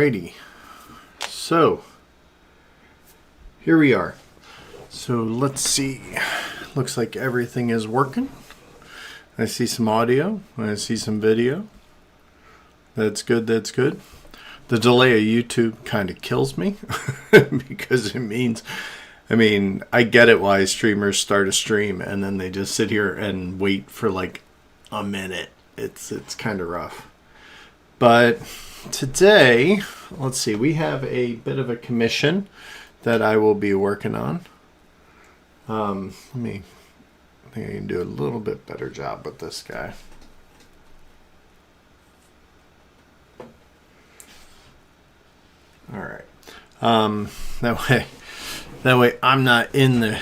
Alrighty, so here we are. So let's see. Looks like everything is working. I see some audio. I see some video. That's good. That's good. The delay of YouTube kind of kills me because it means, I get it why streamers start a stream and then they just sit here and wait for like a minute. It's kind of rough. But today, let's see, we have a bit of a commission that I will be working on. I think I can do a little bit better job with this guy. All right. That way I'm not in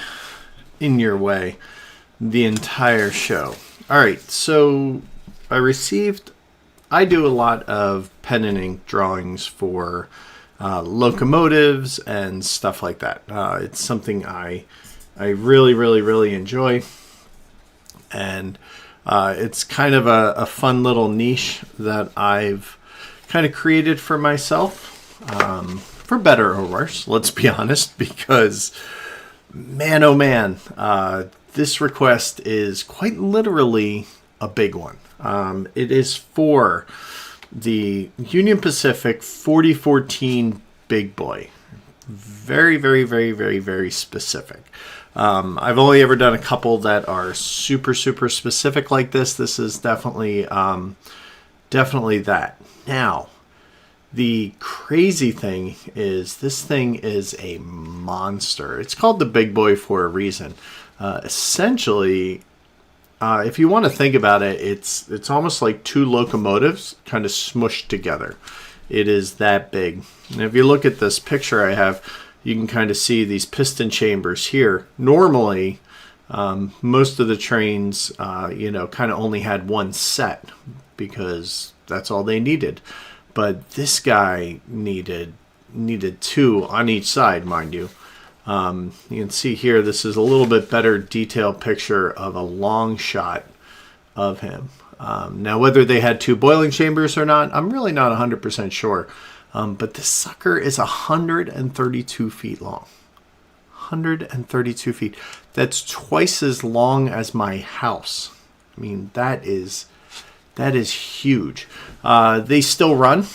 your way the entire show. All right. So I do a lot of pen and ink drawings for locomotives and stuff like that. It's something I really, really, really enjoy. And it's kind of a fun little niche that I've kind of created for myself, for better or worse, let's be honest, because man, oh man, this request is quite literally a big one. It is for the Union Pacific 4014 Big Boy. Very, very, very, very, very specific. I've only ever done a couple that are super, super specific like this. This is definitely that. Now, the crazy thing is this thing is a monster. It's called the Big Boy for a reason. Essentially, if you want to think about it, it's almost like two locomotives kind of smushed together. It is that big. And if you look at this picture I have, you can kind of see these piston chambers here. Normally, most of the trains, kind of only had one set because that's all they needed. But this guy needed two on each side, mind you. You can see here, this is a little bit better detailed picture of a long shot of him. Now, whether they had two boiling chambers or not, I'm really not 100% sure. But this sucker is 132 feet long. 132 feet. That's twice as long as my house. That is huge. They still run.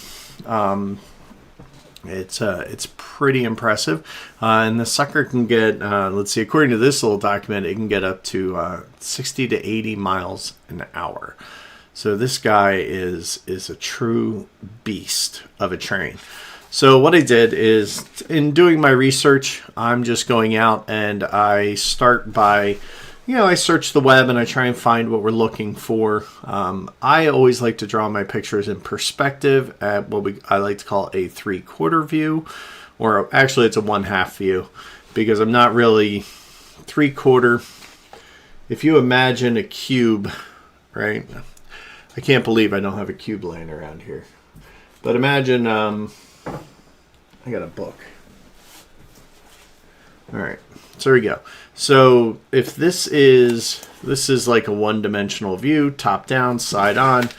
It's pretty impressive. And the sucker can get, let's see, according to this little document, it can get up to 60 to 80 miles an hour. So this guy is a true beast of a train. So what I did is, in doing my research, I'm just going out and I start by, I search the web and I try and find what we're looking for. I always like to draw my pictures in perspective at what I like to call a 3/4 view, or actually it's a 1/2 view, because I'm not really 3/4. If you imagine a cube, right? I can't believe I don't have a cube laying around here. But imagine, I got a book. All right, so there we go. So if this is like a one-dimensional view, top down, side on,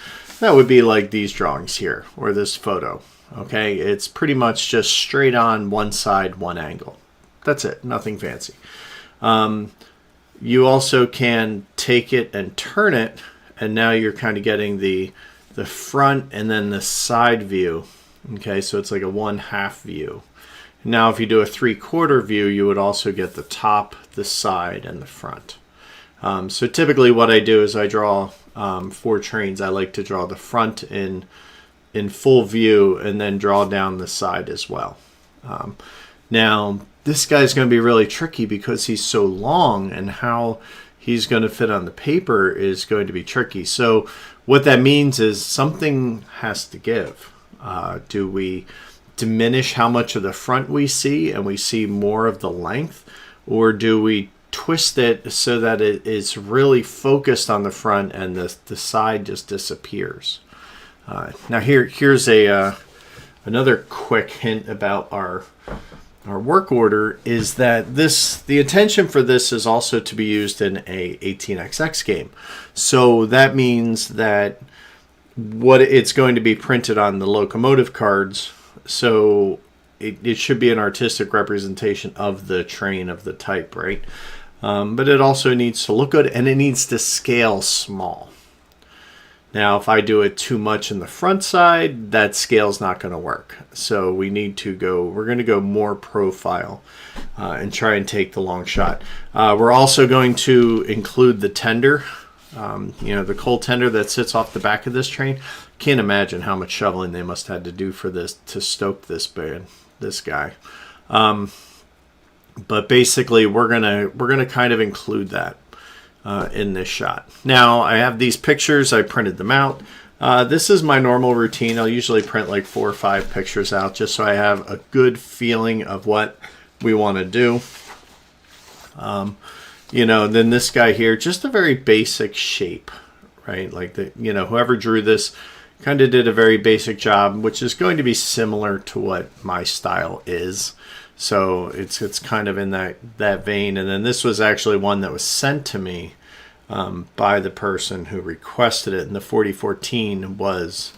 that would be like these drawings here, or this photo. Okay, it's pretty much just straight on, one side, one angle. That's it, nothing fancy. You also can take it and turn it, and now you're kind of getting the front and then the side view. Okay, so it's like a 1/2 view. Now, if you do a 3/4 view, you would also get the top, the side, and the front. So typically what I do is I draw, for trains, I like to draw the front in full view and then draw down the side as well. Now, this guy's going to be really tricky because he's so long, and how he's going to fit on the paper is going to be tricky. So what that means is something has to give. Do we diminish how much of the front we see and we see more of the length, or do we twist it so that it is really focused on the front and the side just disappears? Now here's another quick hint about our work order, is that the intention for this is also to be used in a 18xx game. So that means that what it's going to be printed on the locomotive cards So it should be an artistic representation of the train of the type, right? But it also needs to look good, and it needs to scale small. Now, if I do it too much in the front side, that scale's not going to work. So we need to go, we're going to go more profile and try and take the long shot. We're also going to include the tender, the coal tender that sits off the back of this train. Can't imagine how much shoveling they must have had to do for this to stoke this guy. But basically, we're gonna kind of include that in this shot. Now, I have these pictures. I printed them out. This is my normal routine. I'll usually print like 4 or 5 pictures out just so I have a good feeling of what we want to do. Then this guy here, just a very basic shape, right? Like whoever drew this kind of did a very basic job, which is going to be similar to what my style is. So it's kind of in that vein. And then this was actually one that was sent to me by the person who requested it, and the 4014 was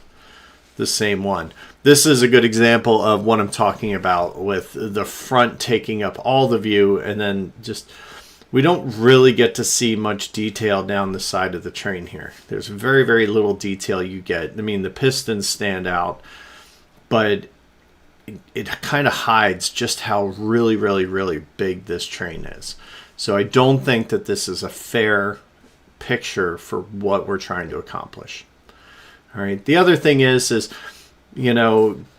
the same one. This is a good example of what I'm talking about, with the front taking up all the view, and then just we don't really get to see much detail down the side of the train here. There's very, very little detail you get. I mean, the pistons stand out, but it kind of hides just how really, really, really big this train is. So I don't think that this is a fair picture for what we're trying to accomplish. All right. The other thing is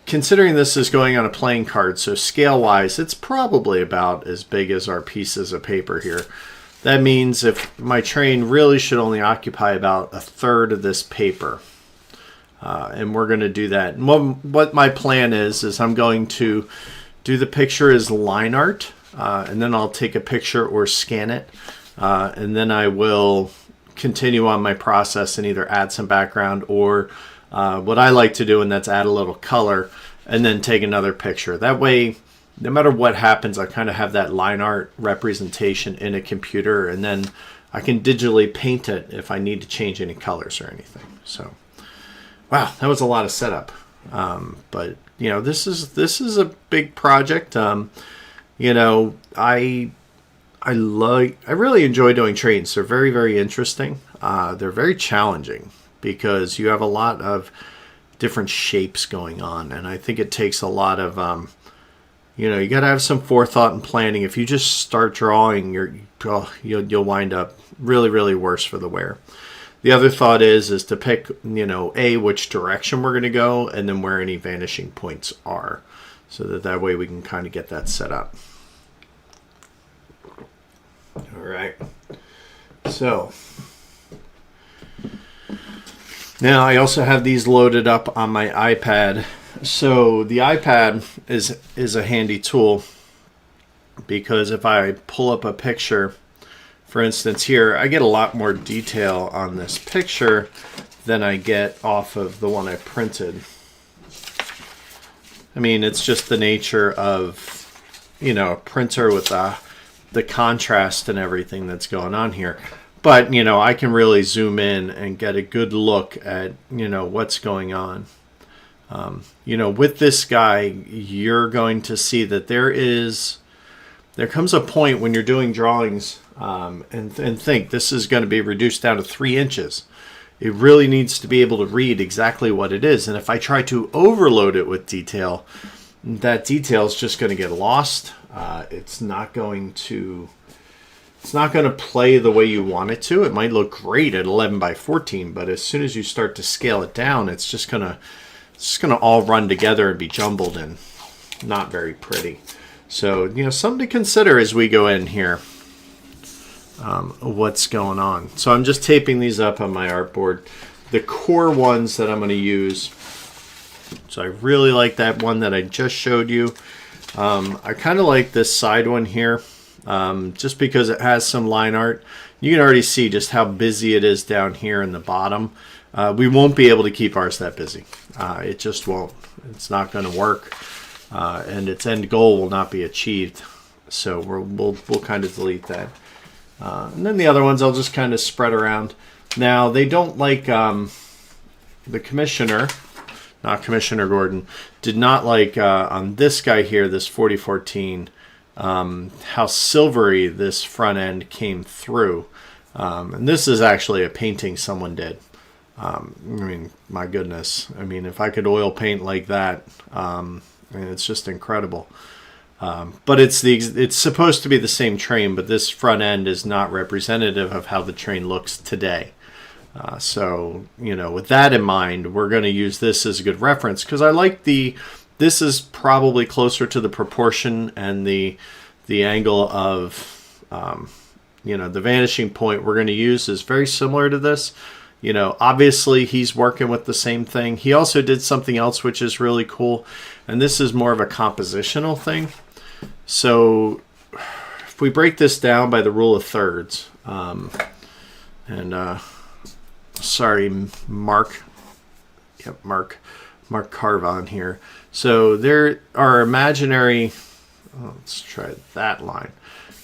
considering this is going on a playing card, so scale-wise, it's probably about as big as our pieces of paper here. That means if my train really should only occupy about 1/3 of this paper. And we're going to do that. And what my plan is I'm going to do the picture as line art, and then I'll take a picture or scan it, and then I will continue on my process and either add some background or what I like to do, and that's add a little color, and then take another picture. That way, no matter what happens, I kind of have that line art representation in a computer, and then I can digitally paint it if I need to change any colors or anything. So. Wow, that was a lot of setup, but this is a big project. I really enjoy doing trains. They're very, very interesting. They're very challenging because you have a lot of different shapes going on, and I think it takes a lot of you got to have some forethought and planning. If you just start drawing, you'll wind up really, really worse for the wear. The other thought is to pick, which direction we're going to go, and then where any vanishing points are, so that way we can kind of get that set up. All right. So now I also have these loaded up on my iPad. So the iPad is a handy tool because if I pull up a picture, for instance, here, I get a lot more detail on this picture than I get off of the one I printed. I mean, it's just the nature of, a printer with the contrast and everything that's going on here. But, I can really zoom in and get a good look at, what's going on. With this guy, you're going to see that there comes a point when you're doing drawings and think this is going to be reduced down to 3 inches. It really needs to be able to read exactly what it is. And if I try to overload it with detail, that detail is just going to get lost. It's not going to play the way you want it to. It might look great at 11:14, but as soon as you start to scale it down, it's just going to all run together and be jumbled and not very pretty. So, something to consider as we go in here. What's going on. So I'm just taping these up on my artboard. The core ones that I'm going to use. So I really like that one that I just showed you. I kind of like this side one here, just because it has some line art. You can already see just how busy it is down here in the bottom. We won't be able to keep ours that busy. It just won't. It's not going to work, and its end goal will not be achieved. So we'll kind of delete that. And then the other ones I'll just kind of spread around. Now, they don't like, the commissioner not Commissioner Gordon, did not like on this guy here, this 4014, how silvery this front end came through. And this is actually a painting someone did. I mean, my goodness. I mean, if I could oil paint like that, I mean, it's just incredible. But it's supposed to be the same train, but this front end is not representative of how the train looks today. So, you know, with that in mind, we're going to use this as a good reference because I like this is probably closer to the proportion and the angle of, you know, the vanishing point we're going to use is very similar to this. You know, obviously he's working with the same thing. He also did something else which is really cool, and this is more of a compositional thing. So if we break this down by the rule of thirds, sorry, Mark Carvon here. So there are imaginary, let's try that line.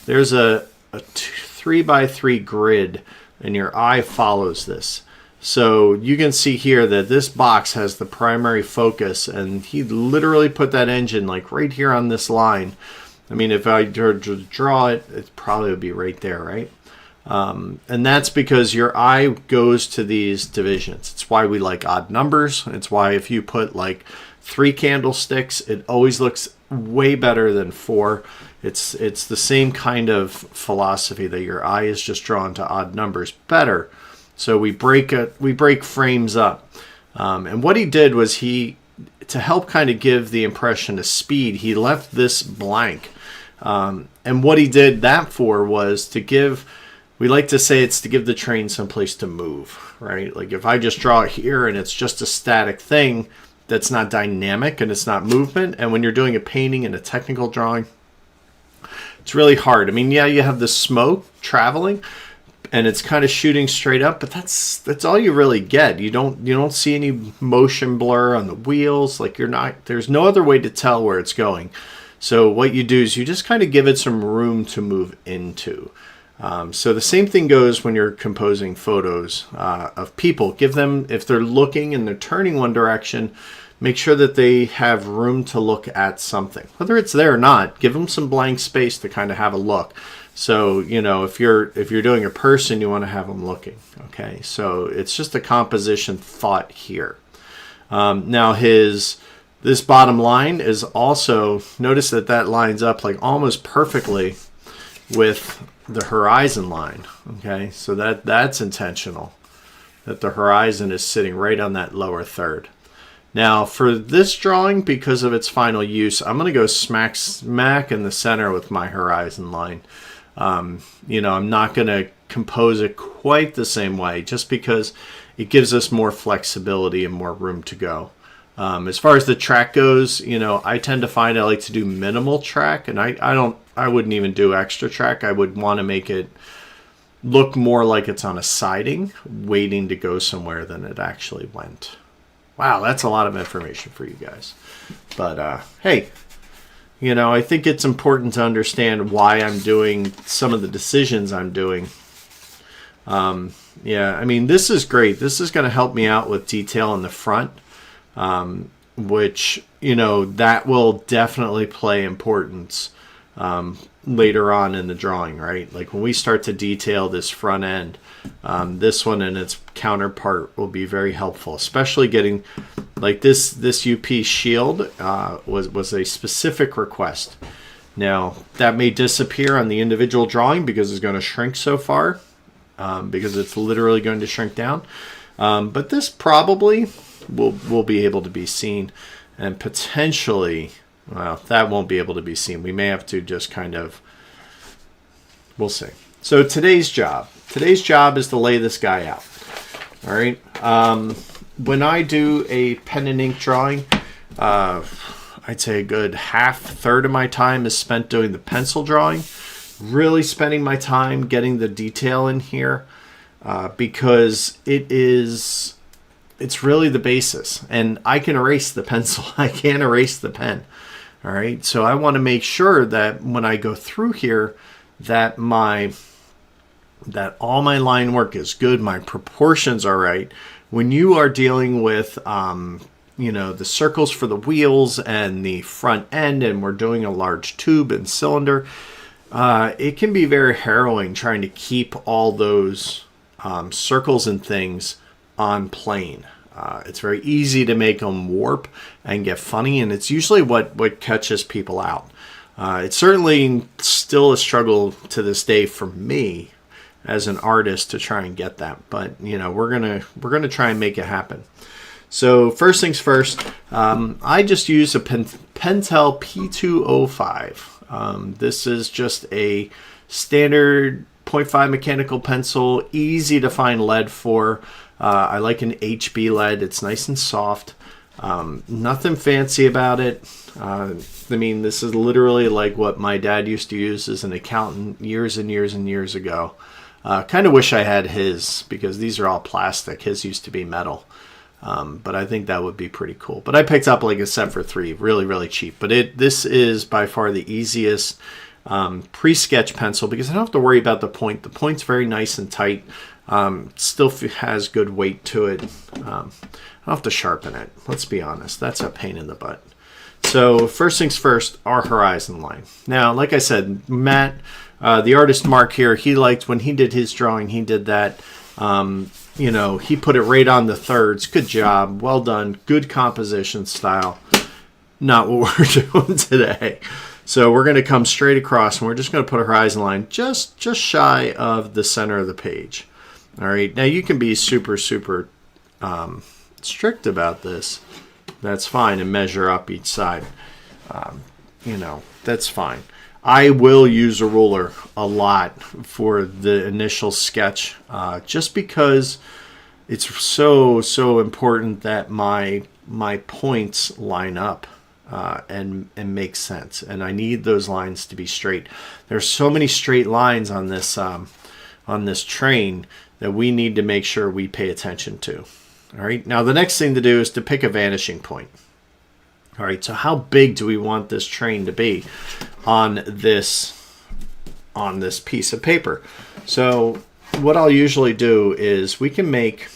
There's a 3x3 grid, and your eye follows this. So you can see here that this box has the primary focus, and he literally put that engine like right here on this line. I mean, if I were to draw it, it probably would be right there, right? And that's because your eye goes to these divisions. It's why we like odd numbers. It's why if you put like 3 candlesticks, it always looks way better than 4. It's the same kind of philosophy that your eye is just drawn to odd numbers better. So we break frames up. And what he did was to help kind of give the impression of speed, he left this blank. And what he did that for was to give, we like to say it's to give the train someplace to move, right? Like if I just draw it here and it's just a static thing that's not dynamic and it's not movement. And when you're doing a painting and a technical drawing, it's really hard. I mean, yeah, you have the smoke traveling and it's kind of shooting straight up, but that's all you really get. You don't see any motion blur on the wheels. Like there's no other way to tell where it's going. So what you do is you just kind of give it some room to move into. So the same thing goes when you're composing photos of people. Give them, if they're looking and they're turning one direction, make sure that they have room to look at something. Whether it's there or not, give them some blank space to kind of have a look. So, you know, if you're doing a person, you want to have them looking. Okay, so it's just a composition thought here. Now this bottom line is also, notice that lines up like almost perfectly with the horizon line. Okay, so that's intentional, that the horizon is sitting right on that lower third. Now for this drawing, because of its final use, I'm going to go smack in the center with my horizon line. You know, I'm not going to compose it quite the same way just because it gives us more flexibility and more room to go. As far as the track goes, you know, I tend to find I like to do minimal track, and I wouldn't even do extra track. I would want to make it look more like it's on a siding waiting to go somewhere than it actually went. Wow, that's a lot of information for you guys. But hey, you know, I think it's important to understand why I'm doing some of the decisions I'm doing. Yeah, I mean, this is great. This is going to help me out with detail in the front, which, you know, that will definitely play importance later on in the drawing, right? Like when we start to detail this front end, this one and its counterpart will be very helpful, especially getting like this UP shield was a specific request. Now that may disappear on the individual drawing because it's going to shrink so far, because it's literally going to shrink down. But this probably will be able to be seen, and potentially, well, that won't be able to be seen. We may have to just kind of, we'll see. So today's job is to lay this guy out. All right. When I do a pen and ink drawing, I'd say a good third of my time is spent doing the pencil drawing, really spending my time getting the detail in here, because it's really the basis. And I can erase the pencil. I can't erase the pen. All right. So I want to make sure that when I go through here, that all my line work is good. My proportions are right. When you are dealing with you know, the circles for the wheels and the front end, and we're doing a large tube and cylinder, it can be very harrowing trying to keep all those circles and things on plane. It's very easy to make them warp and get funny, and it's usually what catches people out. It's certainly still a struggle to this day for me as an artist to try and get that, but you know, we're gonna try and make it happen. So first things first, I just use a Pentel P205. This is just a standard 0.5 mechanical pencil, easy to find lead for. I like an HB lead. It's nice and soft. Nothing fancy about it. I mean, this is literally like what my dad used to use as an accountant years and years and years ago. Kind of wish I had his, because these are all plastic. His used to be metal. But I think that would be pretty cool. But I picked up like a set for $3, really, really cheap. But this is by far the easiest pre-sketch pencil, because I don't have to worry about the point. The point's very nice and tight. Still has good weight to it. I don't have to sharpen it. Let's be honest. That's a pain in the butt. So first things first, our horizon line. Now, like I said, Matt, the artist Mark here, he liked when he did his drawing, he did that. You know, he put it right on the thirds. Good job. Well done. Good composition style. Not what we're doing today. So we're going to come straight across, and we're just going to put a horizon line just shy of the center of the page. All right. Now you can be super strict about this. That's fine, and measure up each side. You know, that's fine. I will use a ruler a lot for the initial sketch, just because it's so important that my points line up and make sense, and I need those lines to be straight. There's so many straight lines on this train that we need to make sure we pay attention to. All right. Now the next thing to do is to pick a vanishing point. All right. So how big do we want this train to be on this piece of paper? So what I'll usually do is we can make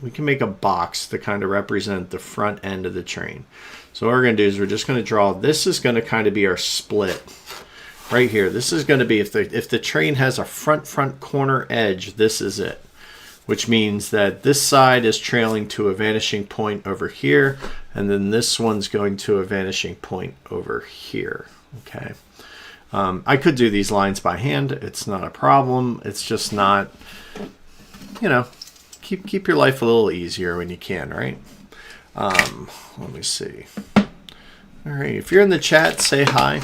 a box to kind of represent the front end of the train. So what we're going to do is we're just going to draw. This is going to kind of be our split right here. This is going to be if the train has a front corner edge, this is it. Which means that this side is trailing to a vanishing point over here, and then this one's going to a vanishing point over here. Okay. I could do these lines by hand. It's not a problem. It's just not, you know, keep your life a little easier when you can, right? Let me see. All right. If you're in the chat, say hi.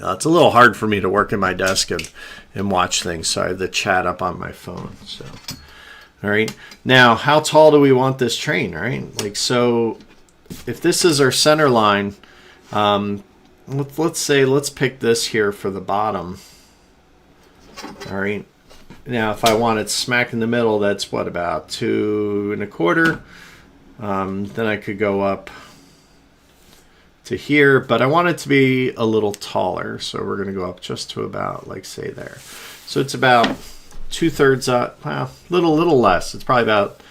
It's a little hard for me to work at my desk and watch things, so I have the chat up on my phone. So, all right. Now, how tall do we want this train, right? Like, so if this is our center line, let's pick this here for the bottom. All right. Now, if I want it smack in the middle, that's what, about 2 1/4. Then I could go up to here, but I want it to be a little taller, so we're going to go up just to about, like, say there. So it's about 2/3 up, well, little less. It's probably about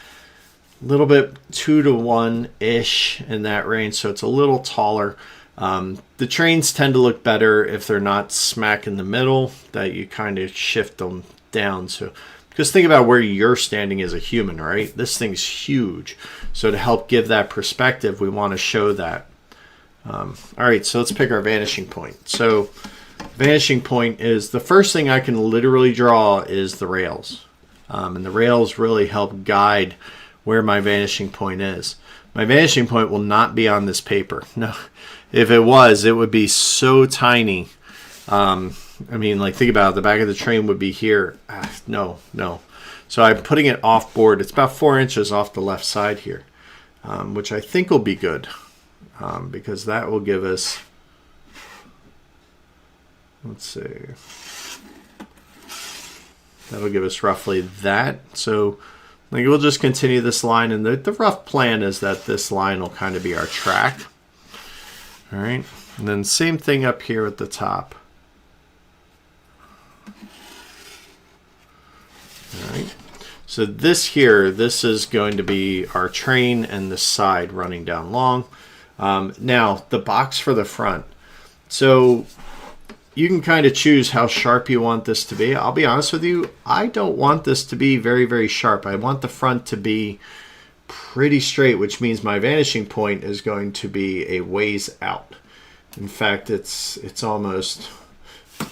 a little bit 2 to 1 ish in that range, so it's a little taller. The trains tend to look better if they're not smack in the middle, that you kind of shift them down. So because think about where you're standing as a human, right? This thing's huge, so to help give that perspective, we want to show that. All right, so let's pick our vanishing point. So vanishing point is the first thing I can literally draw is the rails. And the rails really help guide where my vanishing point is. My vanishing point will not be on this paper. No, if it was, it would be so tiny. I mean, like, think about it. The back of the train would be here. No. So I'm putting it off board. It's about 4 inches off the left side here, which I think will be good. Because that will give us, let's see, that'll give us roughly that. So like, we'll just continue this line, and the rough plan is that this line will kind of be our track. All right, and then same thing up here at the top. All right, So this here, this is going to be our train and the side running down long. Now the box for the front. So you can kind of choose how sharp you want this to be. I'll be honest with you, I don't want this to be very, very sharp. I want the front to be pretty straight, which means my vanishing point is going to be a ways out. In fact, it's almost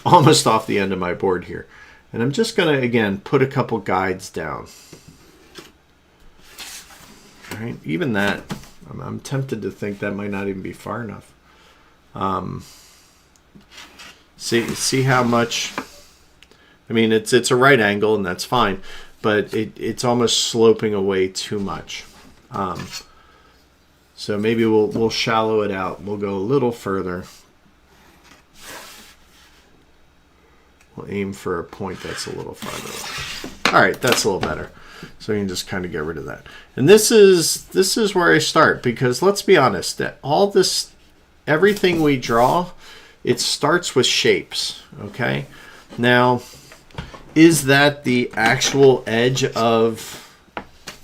off the end of my board here. And I'm just going to, again, put a couple guides down. All right, even that, I'm tempted to think that might not even be far enough. See how much, I mean, it's a right angle and that's fine, but it's almost sloping away too much. So maybe we'll shallow it out. We'll go a little further. We'll aim for a point that's a little farther away. All right, that's a little better. So you can just kind of get rid of that. And this is where I start, because let's be honest, that all this, everything we draw, it starts with shapes. Okay. Now, is that the actual edge of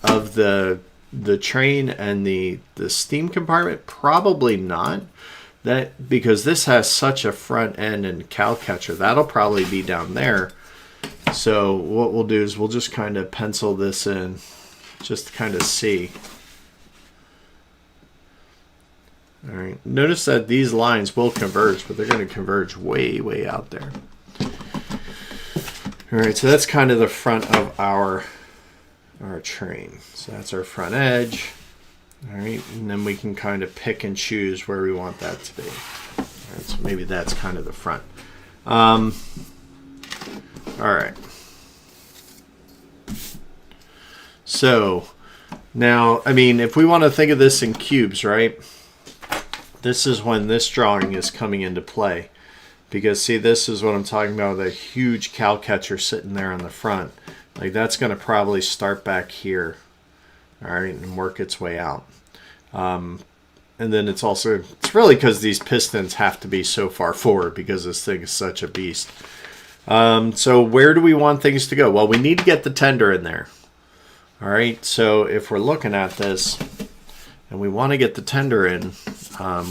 the train and the steam compartment? Probably not. That because this has such a front end and cow catcher, that'll probably be down there. So what we'll do is we'll just kind of pencil this in, just to kind of see. All right. Notice that these lines will converge, but they're going to converge way, way out there. All right. So that's kind of the front of our train. So that's our front edge. All right, and then we can kind of pick and choose where we want that to be. All right, so maybe that's kind of the front. All right. So now, I mean, if we want to think of this in cubes, right? This is when this drawing is coming into play. Because see, this is what I'm talking about, the huge cow catcher sitting there on the front. Like that's going to probably start back here. All right, and work its way out. And then it's really because these pistons have to be so far forward because this thing is such a beast. So where do we want things to go? Well, we need to get the tender in there. All right, so if we're looking at this and we want to get the tender in,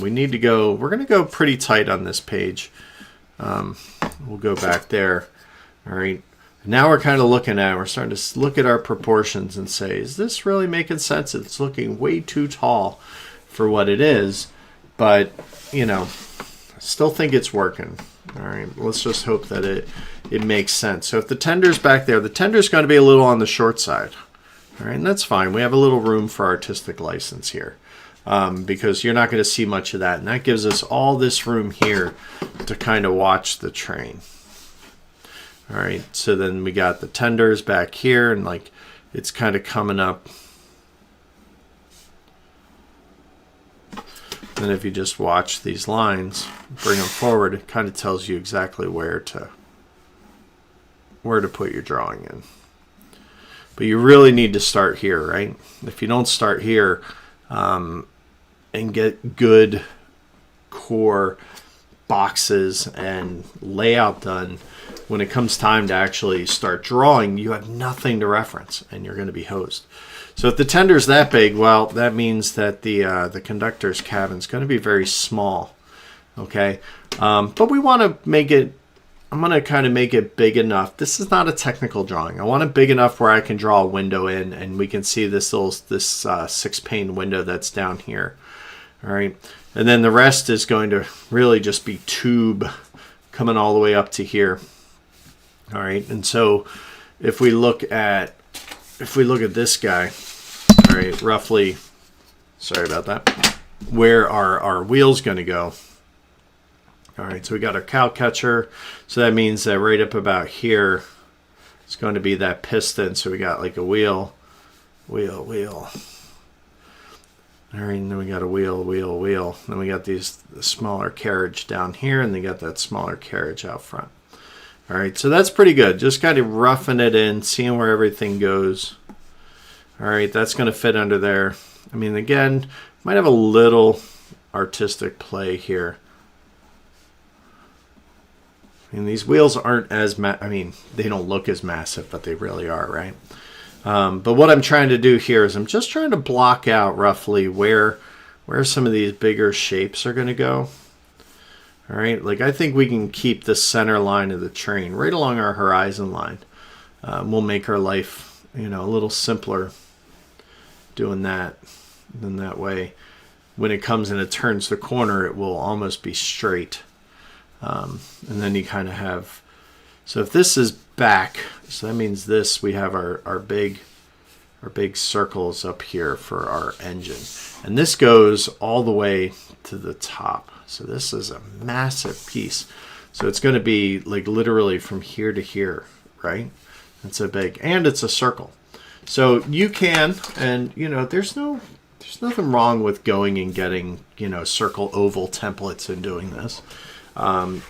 we need to go, we're going to go pretty tight on this page. We'll go back there. All right. Now we're kind of looking at it. We're starting to look at our proportions and say, is this really making sense? It's looking way too tall for what it is, but you know, I still think it's working. All right, let's just hope that it makes sense. So if the tender's back there, the tender's going to be a little on the short side. All right, and that's fine. We have a little room for artistic license here because you're not going to see much of that, and that gives us all this room here to kind of watch the train. All right, so then we got the tenders back here, and like it's kind of coming up. And if you just watch these lines, bring them forward, it kind of tells you exactly where to put your drawing in. But you really need to start here, right? If you don't start here and get good core boxes and layout done, when it comes time to actually start drawing, you have nothing to reference and you're going to be hosed. So if the tender's that big, well, that means that the conductor's cabin is going to be very small. Okay, but we want to make it, I'm going to kind of make it big enough. This is not a technical drawing. I want it big enough where I can draw a window in and we can see this 6-pane window that's down here. All right, and then the rest is going to really just be tube coming all the way up to here. All right, and so if we look at this guy, all right, roughly, sorry about that, where our wheel's going to go. All right, so we got our cow catcher, so that means that right up about here is going to be that piston. So we got like a wheel. All right, and then we got a wheel. Then we got the smaller carriage down here, and they got that smaller carriage out front. All right, so that's pretty good. Just kind of roughing it in, seeing where everything goes. All right, that's going to fit under there. I mean, again, might have a little artistic play here. I mean, these wheels aren't as, they don't look as massive, but they really are, right? But what I'm trying to do here is I'm just trying to block out roughly where some of these bigger shapes are going to go. All right, like I think we can keep the center line of the train right along our horizon line. We'll make our life, a little simpler doing that. Then that way, when it comes and it turns the corner, it will almost be straight. And then you kind of have, so if this is back, so that means this, we have our big circles up here for our engine. And this goes all the way to the top. So this is a massive piece. So it's going to be like literally from here to here, right? It's a big, and it's a circle. So you can, and there's nothing wrong with going and getting, circle oval templates and doing this. I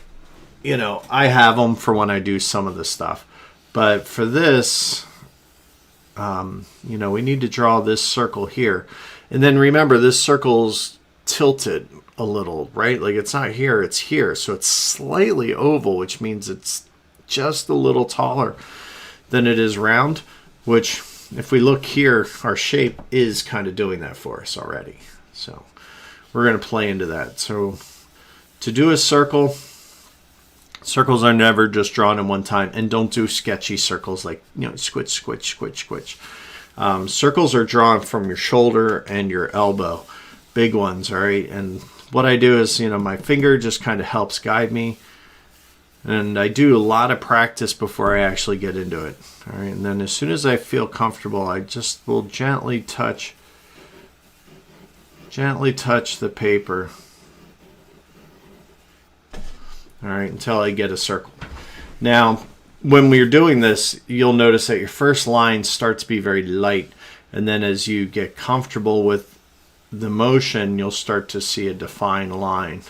have them for when I do some of the stuff. But for this, we need to draw this circle here. And then remember, this circle's tilted a little, right? Like it's not here, it's here. So it's slightly oval, which means it's just a little taller than it is round, which if we look here, our shape is kind of doing that for us already. So we're going to play into that. So to do a circle, circles are never just drawn in one time, and don't do sketchy circles like, squitch, squitch, squitch, squitch. Circles are drawn from your shoulder and your elbow, big ones, all right? And what I do is, my finger just kind of helps guide me, and I do a lot of practice before I actually get into it, all right? And then as soon as I feel comfortable, I just will gently touch the paper, all right, until I get a circle. Now, when we're doing this, you'll notice that your first line starts to be very light, and then as you get comfortable with the motion, you'll start to see a defined line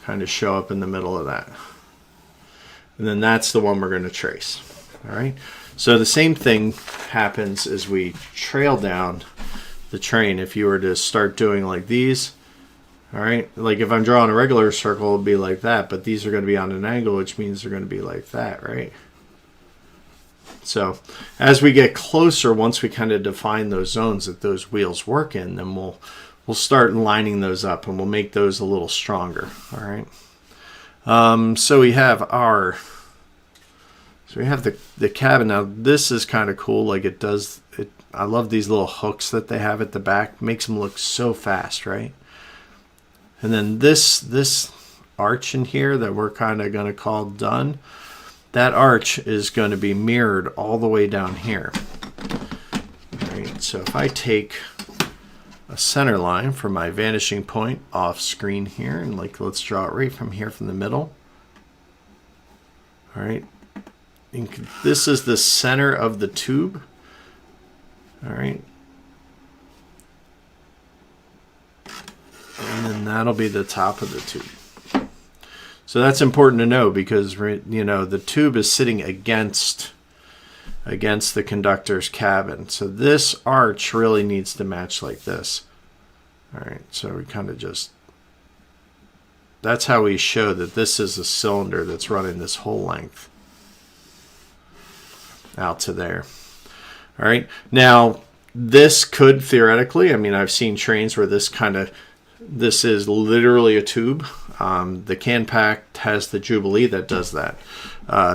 kind of show up in the middle of that. And then that's the one we're going to trace. All right. So the same thing happens as we trail down the train. If you were to start doing like these, all right, like if I'm drawing a regular circle, it'll be like that, but these are going to be on an angle, which means they're going to be like that, right? So as we get closer, once we kind of define those zones that those wheels work in, then we'll start lining those up, and we'll make those a little stronger. All right. So we have the cabin. Now this is kind of cool. Like it does it. I love these little hooks that they have at the back. Makes them look so fast, right? And then this arch in here that we're kind of going to call done. That arch is going to be mirrored all the way down here. All right, so if I take a center line for my vanishing point off screen here, and let's draw it right from here from the middle. All right, and this is the center of the tube. All right, and then that'll be the top of the tube. So that's important to know because, the tube is sitting against the conductor's cabin. So this arch really needs to match like this. All right, so we kind of that's how we show that this is a cylinder that's running this whole length out to there. All right, now this could theoretically, I've seen trains where this is literally a tube. The CanPack has the Jubilee that does that.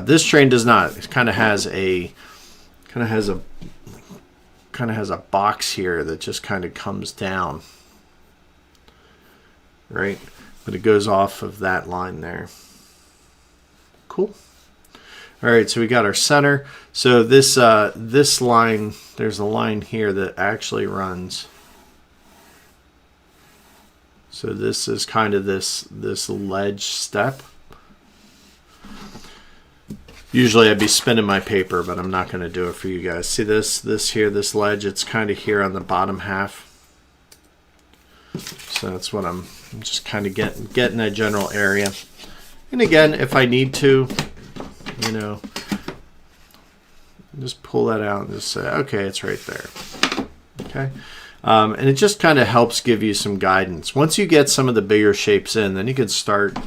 This train does not. It kind of has a box here that just kind of comes down, right? But it goes off of that line there. Cool. All right, so we got our center. So this line, there's a line here that actually runs. So this is kind of this ledge step. Usually I'd be spinning my paper, but I'm not going to do it for you guys. See this here, this ledge, it's kind of here on the bottom half. So that's what I'm just kind of getting a general area. And again, if I need to, just pull that out and just say, okay, it's right there. Okay. And it just kind of helps give you some guidance. Once you get some of the bigger shapes in, then you can start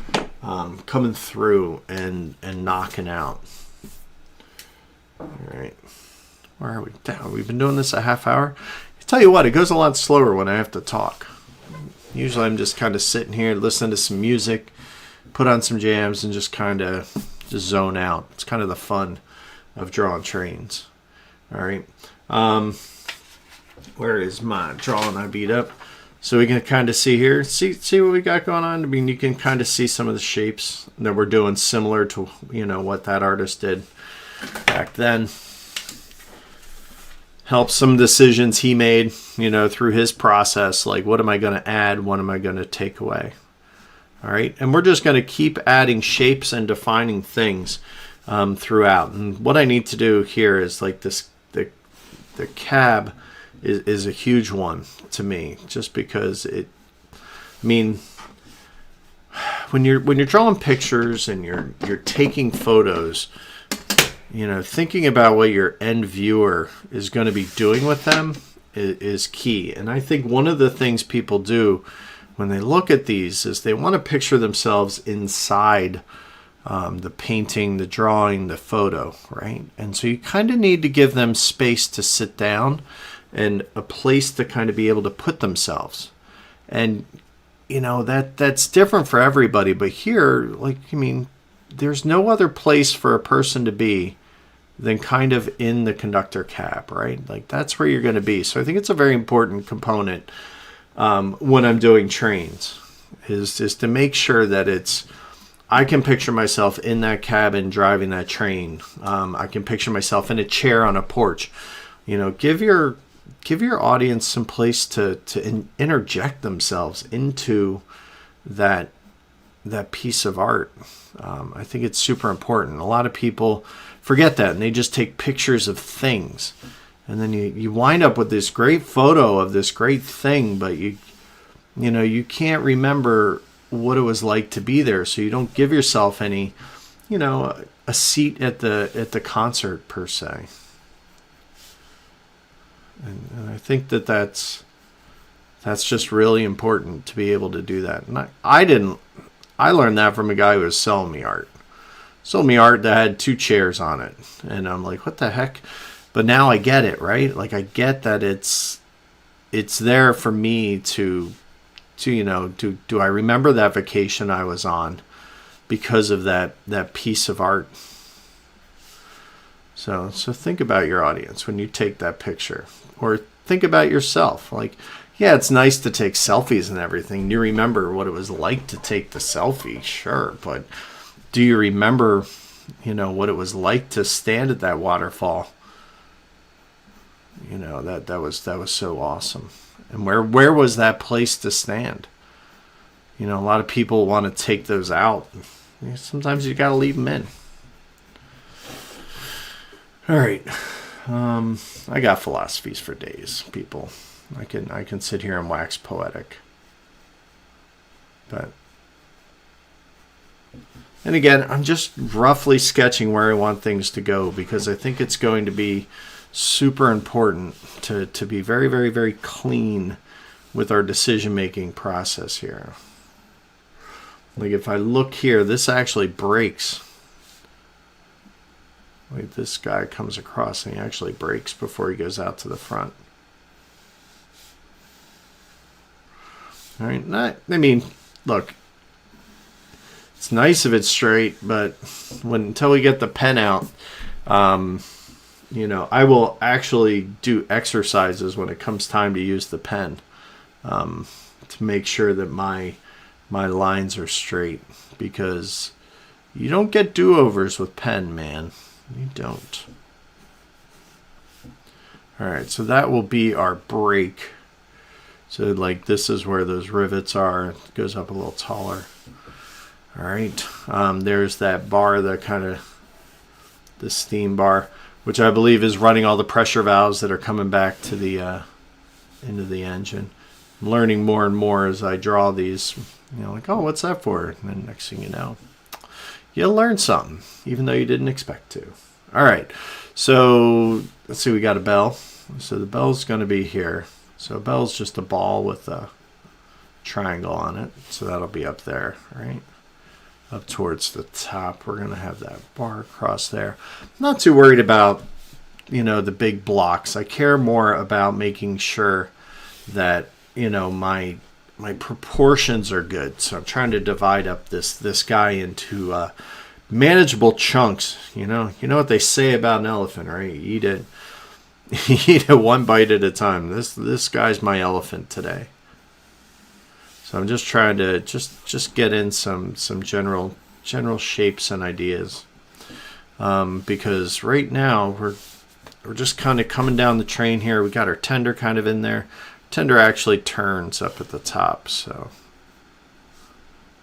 coming through and knocking out. All right. Where are we? Damn, we've been doing this a half hour. I tell you what, it goes a lot slower when I have to talk. Usually I'm just kind of sitting here, listening to some music, put on some jams, and just kind of just zone out. It's kind of the fun of drawing trains. All right. Where is my drawing I beat up? So we can kind of see here, see what we got going on. I mean, you can kind of see some of the shapes that we're doing similar to, you know, what that artist did back then. Helps some decisions he made, you know, through his process. Like, what am I going to add? What am I going to take away? All right. And we're just going to keep adding shapes and defining things throughout. And what I need to do here is like this, the cab is a huge one to me, just because it, I mean, when you're drawing pictures and you're taking photos, you know, thinking about what your end viewer is going to be doing with them is key. And I think one of the things people do when they look at these is they want to picture themselves inside the painting, the drawing, the photo, right? And so you kind of need to give them space to sit down and a place to kind of be able to put themselves. And, you know, that's different for everybody. But here, like, I mean, there's no other place for a person to be than kind of in the conductor cab, right? Like, that's where you're going to be. So I think it's a very important component when I'm doing trains is to make sure that it's, I can picture myself in that cabin driving that train. I can picture myself in a chair on a porch. You know, give your audience some place to interject themselves into that piece of art. I think it's super important. A lot of people forget that, and they just take pictures of things, and then you wind up with this great photo of this great thing, but you know you can't remember what it was like to be there, so you don't give yourself any, you know, a seat at the concert per se. And I think that's just really important to be able to do that. And I learned that from a guy who was selling me art. Sold me art that had 2 chairs on it. And I'm like, what the heck? But now I get it, right? Like, I get that it's there for me to you know, do I remember that vacation I was on because of that piece of art? So think about your audience when you take that picture, or think about yourself. Like, yeah, it's nice to take selfies and everything. Do you remember what it was like to take the selfie? Sure, but do you remember, you know, what it was like to stand at that waterfall? You know, that was so awesome. And where was that place to stand? You know, a lot of people want to take those out. Sometimes you got to leave them in. All right. I got philosophies for days, people. I can sit here and wax poetic. But, and again, I'm just roughly sketching where I want things to go, because I think it's going to be super important to be very, very, very clean with our decision-making process here. Like, if I look here, this actually breaks. Like, this guy comes across and he actually breaks before he goes out to the front. All right, I mean, look, it's nice if it's straight, but until we get the pen out, you know, I will actually do exercises when it comes time to use the pen to make sure that my lines are straight, because you don't get do-overs with pen, man. You don't. All right, so that will be our break. So, like, this is where those rivets are. It goes up a little taller. All right, there's that bar, the kind of the steam bar, which I believe is running all the pressure valves that are coming back to the into the engine. I'm learning more and more as I draw these. You know, like, oh, what's that for? And then next thing you know, you'll learn something, even though you didn't expect to. All right, so let's see, we got a bell. So the bell's going to be here. So a bell's just a ball with a triangle on it. So that'll be up there, right? up towards the top. We're going to have that bar across there. I'm not too worried about, you know, the big blocks. I care more about making sure that, you know, my proportions are good. So I'm trying to divide up this guy into manageable chunks. You know what they say about an elephant, right? You eat it one bite at a time. This guy's my elephant today. So I'm just trying to just get in some general shapes and ideas, because right now we're just kind of coming down the train here. We got our tender kind of in there. Tender actually turns up at the top, so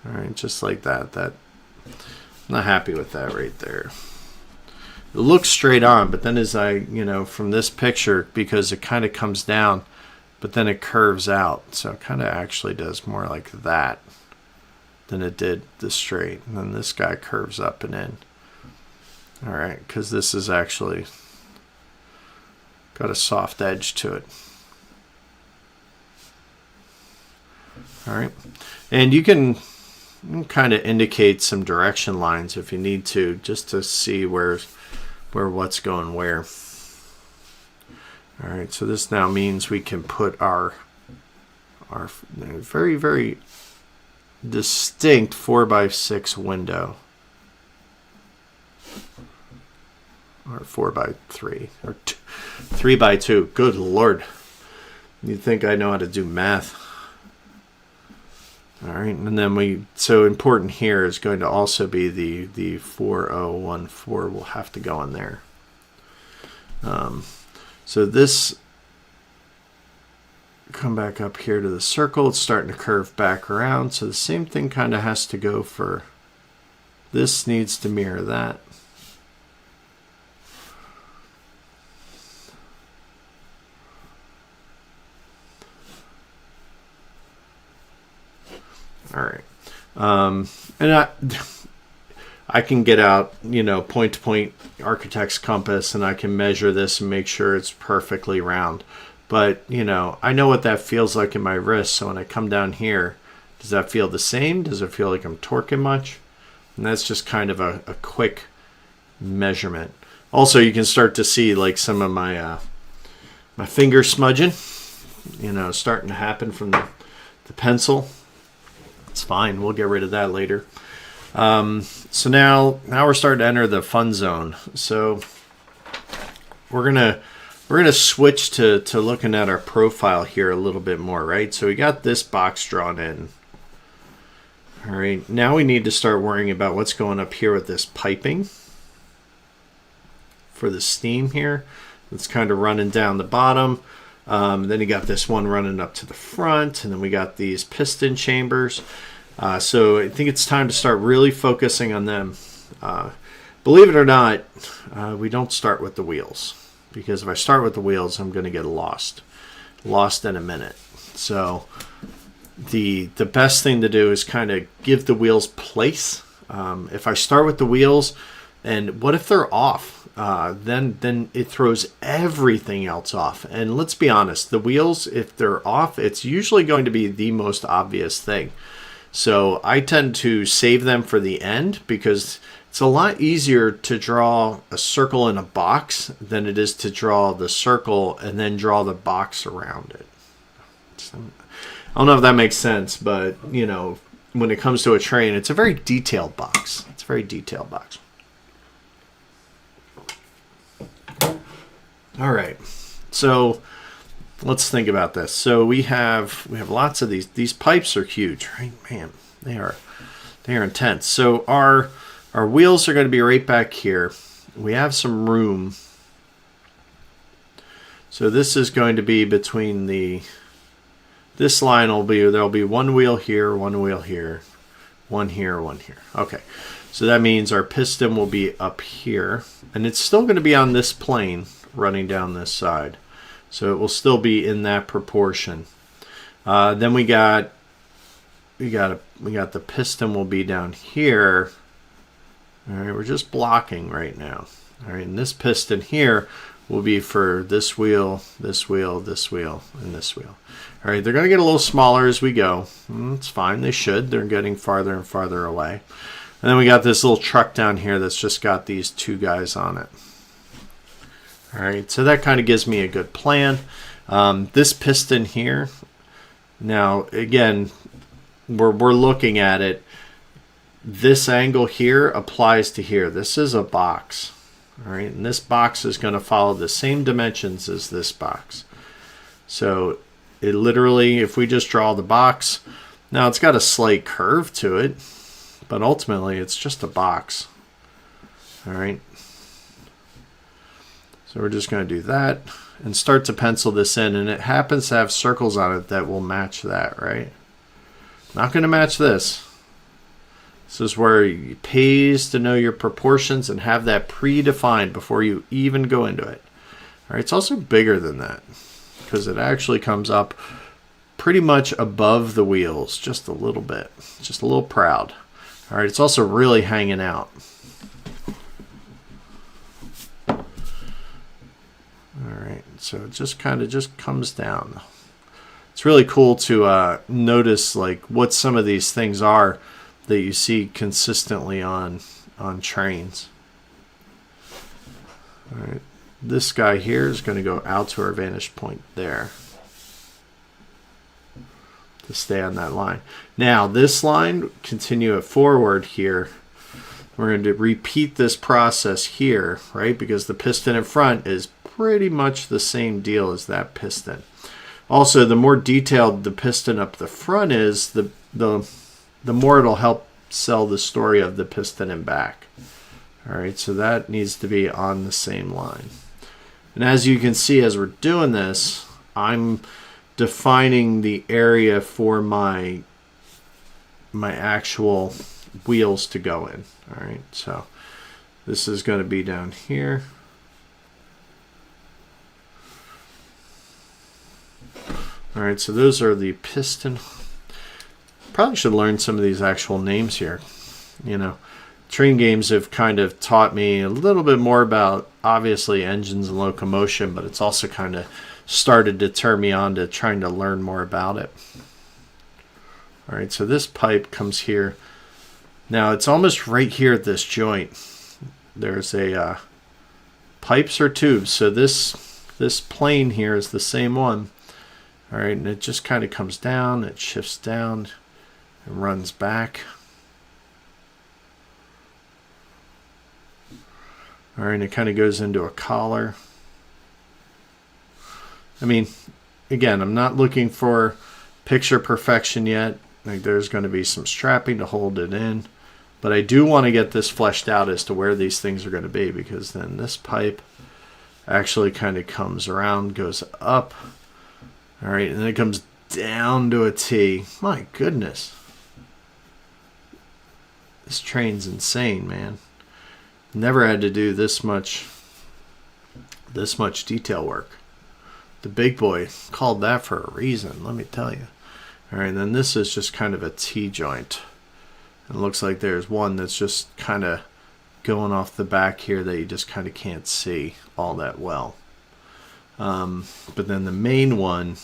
all right, just like that. I'm not happy with that right there. It looks straight on, but then as I, you know, from this picture, because it kind of comes down, but then it curves out. So it kind of actually does more like that than it did the straight. And then this guy curves up and in. All right, because this is actually got a soft edge to it. All right, and you can kind of indicate some direction lines if you need to, just to see where what's going where. All right, so this now means we can put our very, very distinct 4x6 window, or 4x3, or 3x2. Good Lord, you'd think I know how to do math. All right, and then so important here is going to also be the 4014 will have to go in there. So this, come back up here to the circle, it's starting to curve back around. So the same thing kind of has to go for, this needs to mirror that. All right, and I can get out, you know, point-to-point architect's compass, and I can measure this and make sure it's perfectly round. But, you know, I know what that feels like in my wrist. So when I come down here, does that feel the same? Does it feel like I'm torquing much? And that's just kind of a quick measurement. Also, you can start to see like some of my my finger smudging, you know, starting to happen from the pencil. It's fine. We'll get rid of that later. So now we're starting to enter the fun zone. So we're gonna switch to looking at our profile here a little bit more, right? So we got this box drawn in. All right, now we need to start worrying about what's going up here with this piping for the steam here. It's kind of running down the bottom. Then you got this one running up to the front, and then we got these piston chambers. So I think it's time to start really focusing on them. Believe it or not, we don't start with the wheels, because if I start with the wheels, I'm going to get lost in a minute. So the best thing to do is kind of give the wheels place. If I start with the wheels, and what if they're off? Then it throws everything else off. And let's be honest, the wheels, if they're off, it's usually going to be the most obvious thing. So I tend to save them for the end, because it's a lot easier to draw a circle in a box than it is to draw the circle and then draw the box around it. I don't know if that makes sense, but you know, when it comes to a train, it's a very detailed box. It's a very detailed box. All right, so let's think about this. So we have lots of these. These pipes are huge, right? Man, they are intense. So our wheels are going to be right back here. We have some room. So this is going to be between this line there'll be one wheel here, one wheel here, one here, one here. Okay, so that means our piston will be up here, and it's still going to be on this plane running down this side. So it will still be in that proportion. Then we got the piston will be down here. All right, we're just blocking right now. All right, and this piston here will be for this wheel, this wheel, this wheel, and this wheel. All right, they're going to get a little smaller as we go. It's fine, they should. They're getting farther and farther away. And then we got this little truck down here that's just got these two guys on it. All right, so that kind of gives me a good plan. This piston here, now again, we're looking at it. This angle here applies to here. This is a box. All right, and this box is going to follow the same dimensions as this box. So it literally, if we just draw the box, now it's got a slight curve to it, but ultimately it's just a box. All right. So we're just going to do that and start to pencil this in, and it happens to have circles on it that will match that, right? Not going to match this. This is where it pays to know your proportions and have that predefined before you even go into it. All right, it's also bigger than that because it actually comes up pretty much above the wheels, just a little bit, just a little proud. All right, it's also really hanging out. All right, so it just kind of just comes down. It's really cool to notice like what some of these things are that you see consistently on trains. All right, this guy here is going to go out to our vantage point there to stay on that line. Now this line, continue it forward here. We're going to repeat this process here, right? Because the piston in front is pretty much the same deal as that piston. Also, the more detailed the piston up the front is, the more it'll help sell the story of the piston in back. All right, so that needs to be on the same line. And as you can see, as we're doing this, I'm defining the area for my actual wheels to go in. All right, so this is going to be down here. All right, so those are the piston. Probably should learn some of these actual names here. You know, train games have kind of taught me a little bit more about, obviously, engines and locomotion, but it's also kind of started to turn me on to trying to learn more about it. All right, so this pipe comes here. Now, it's almost right here at this joint. There's a pipes or tubes, so this plane here is the same one. All right, and it just kind of comes down, it shifts down, and runs back. All right, and it kind of goes into a collar. I mean, again, I'm not looking for picture perfection yet. Like, there's going to be some strapping to hold it in. But I do want to get this fleshed out as to where these things are going to be, because then this pipe actually kind of comes around, goes up. All right, and then it comes down to a T. My goodness. This train's insane, man. Never had to do this much detail work. The big boy called that for a reason, let me tell you. All right, and then this is just kind of a T joint. It looks like there's one that's just kind of going off the back here that you just kind of can't see all that well. But then the main one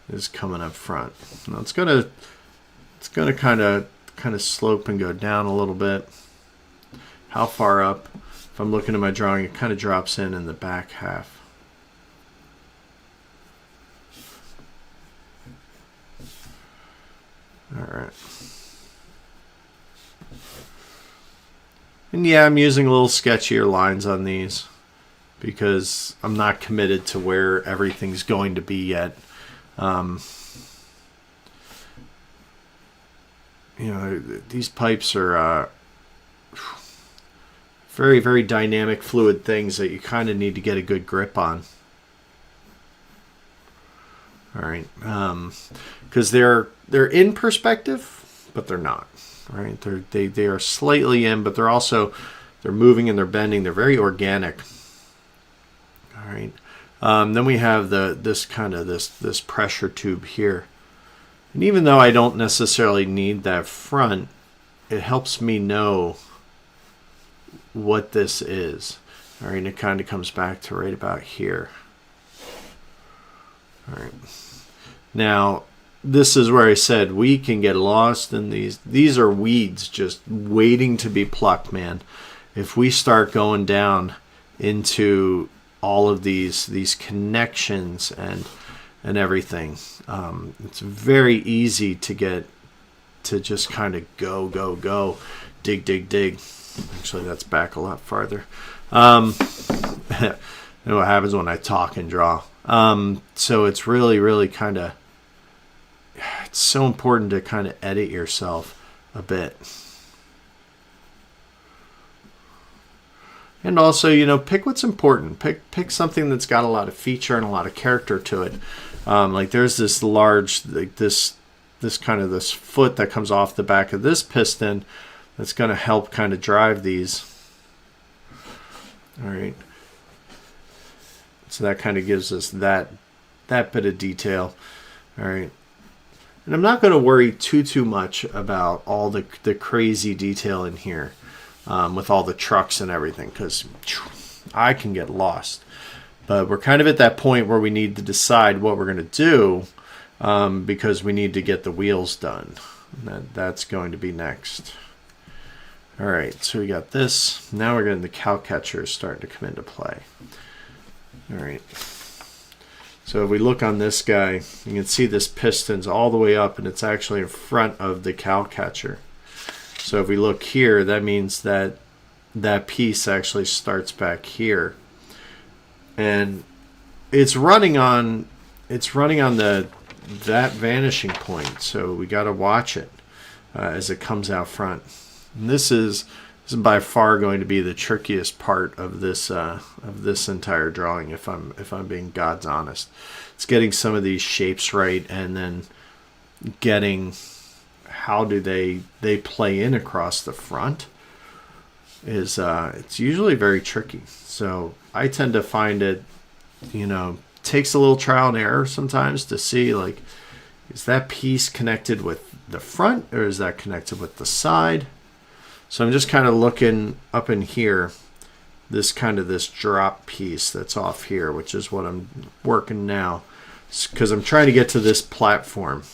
is coming up front. Now it's gonna kind of slope and go down a little bit. How far up? If I'm looking at my drawing, it kind of drops in the back half. All right. And yeah, I'm using a little sketchier lines on these because I'm not committed to where everything's going to be yet. You know, these pipes are very, very dynamic, fluid things that you kind of need to get a good grip on. All right, because they're in perspective, but they're not. Right, they are slightly in, but they're moving and they're bending. They're very organic. All right. Then we have this pressure tube here, and even though I don't necessarily need that front, it helps me know what this is. All right, and it kind of comes back to right about here. All right. Now, this is where I said we can get lost in these. These are weeds just waiting to be plucked, man. If we start going down into all of these connections and everything, it's very easy to get to just kind of go, dig, dig, dig. Actually, that's back a lot farther. You know what happens when I talk and draw. So it's really kind of, it's so important to kind of edit yourself a bit. And also, you know, pick what's important. Pick something that's got a lot of feature and a lot of character to it. Like there's this large, like this kind of this foot that comes off the back of this piston that's going to help kind of drive these. All right. So that kind of gives us that bit of detail. All right. And I'm not going to worry too much about all the crazy detail in here with all the trucks and everything, because I can get lost. But we're kind of at that point where we need to decide what we're going to do because we need to get the wheels done. That's going to be next. All right, so we got this. Now we're getting the cow catchers starting to come into play. All right. So if we look on this guy, you can see this piston's all the way up, and it's actually in front of the cow catcher. So if we look here, that means that that piece actually starts back here, and it's running on that vanishing point. So we got to watch it as it comes out front. And this is by far going to be the trickiest part of this entire drawing, if I'm being God's honest. It's getting some of these shapes right, and then getting how do they play in across the front is it's usually very tricky. So I tend to find it, you know, takes a little trial and error sometimes to see, like, is that piece connected with the front or is that connected with the side? So I'm just kind of looking up in here, this drop piece that's off here, which is what I'm working now, because I'm trying to get to this platform,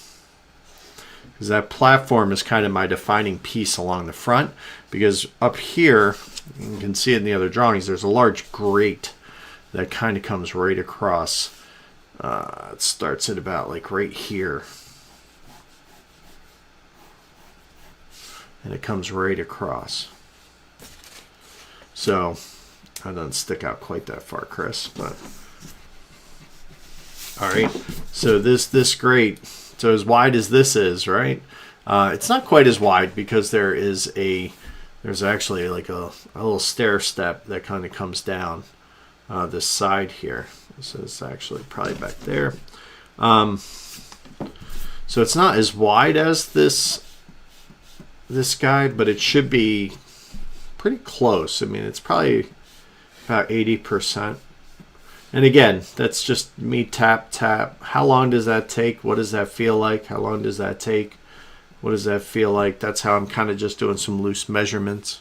because that platform is kind of my defining piece along the front. Because up here, you can see it in the other drawings, there's a large grate that kind of comes right across. It starts at about like right here. And it comes right across. So, I don't stick out quite that far, Chris, but all right. So this grate, so as wide as this is, right? It's not quite as wide because there's actually like a little stair step that kind of comes down this side here. So it's actually probably back there. So it's not as wide as this guy, but it should be pretty close. I mean, it's probably about 80%. And again, that's just me tap. How long does that take? What does that feel like? How long does that take? What does that feel like? That's how I'm kind of just doing some loose measurements.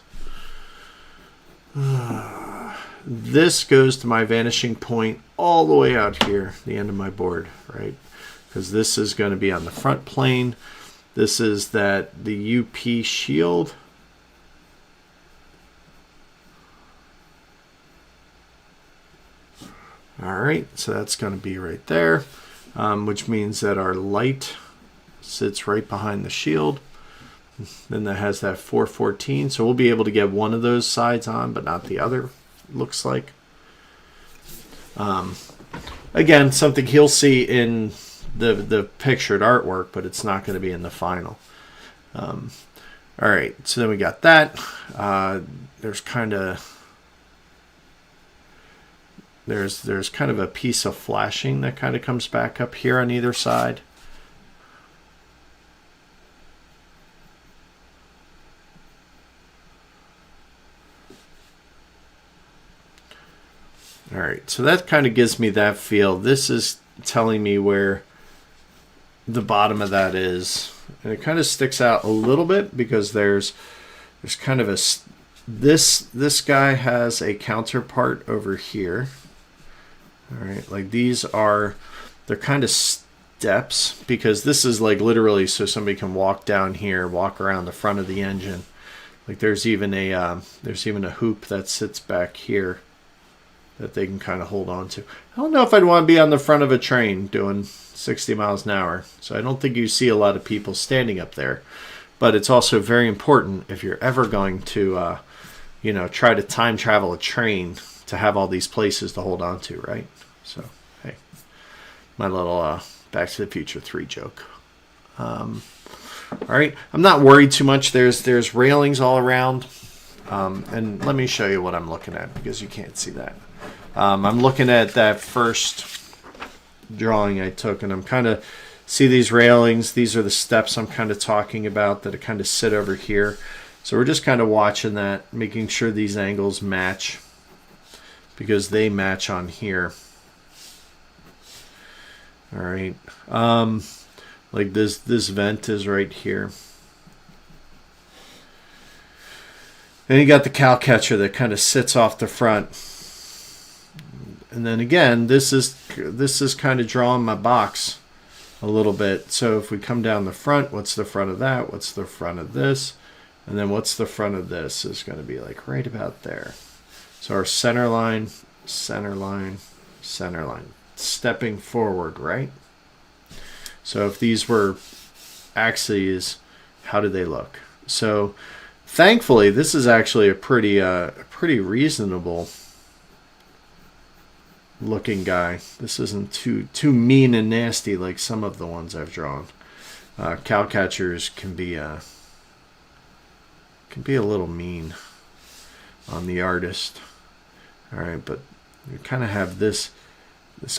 This goes to my vanishing point all the way out here, the end of my board, right? Because this is going to be on the front plane. This is the UP shield. All right, so that's going to be right there, which means that our light sits right behind the shield. Then that has that 414, so we'll be able to get one of those sides on, but not the other, looks like. Again, something he'll see in the pictured artwork, but it's not going to be in the final. All right, so then we got that. There's kind of a piece of flashing that kind of comes back up here on either side. All right, so that kind of gives me that feel. This is telling me where the bottom of that is, and it kind of sticks out a little bit because there's kind of this guy has a counterpart over here. All right, like they're kind of steps, because this is like literally so somebody can walk down here, walk around the front of the engine. Like there's even a hoop that sits back here that they can kind of hold on to. I don't know if I'd want to be on the front of a train doing 60 miles an hour, so I don't think you see a lot of people standing up there. But it's also very important if you're ever going to, try to time travel a train, to have all these places to hold on to, right? So, hey, my little Back to the Future 3 joke. All right, I'm not worried too much. There's railings all around, and let me show you what I'm looking at, because you can't see that. I'm looking at that first drawing I took, and I'm kind of see these railings. These are the steps I'm kind of talking about that kind of sit over here. So we're just kind of watching that, making sure these angles match, because they match on here. All right, like this vent is right here, and you got the cow catcher that kind of sits off the front. And then again, this is kind of drawing my box a little bit. So if we come down the front, what's the front of that? What's the front of this? And then what's the front of this is going to be like right about there. So our center line, center line, center line, stepping forward, right? So if these were axes, how do they look? So thankfully, this is actually a pretty reasonable looking guy. This isn't too mean and nasty like some of the ones I've drawn. Cow catchers can be a little mean on the artist. All right, but you kind of have this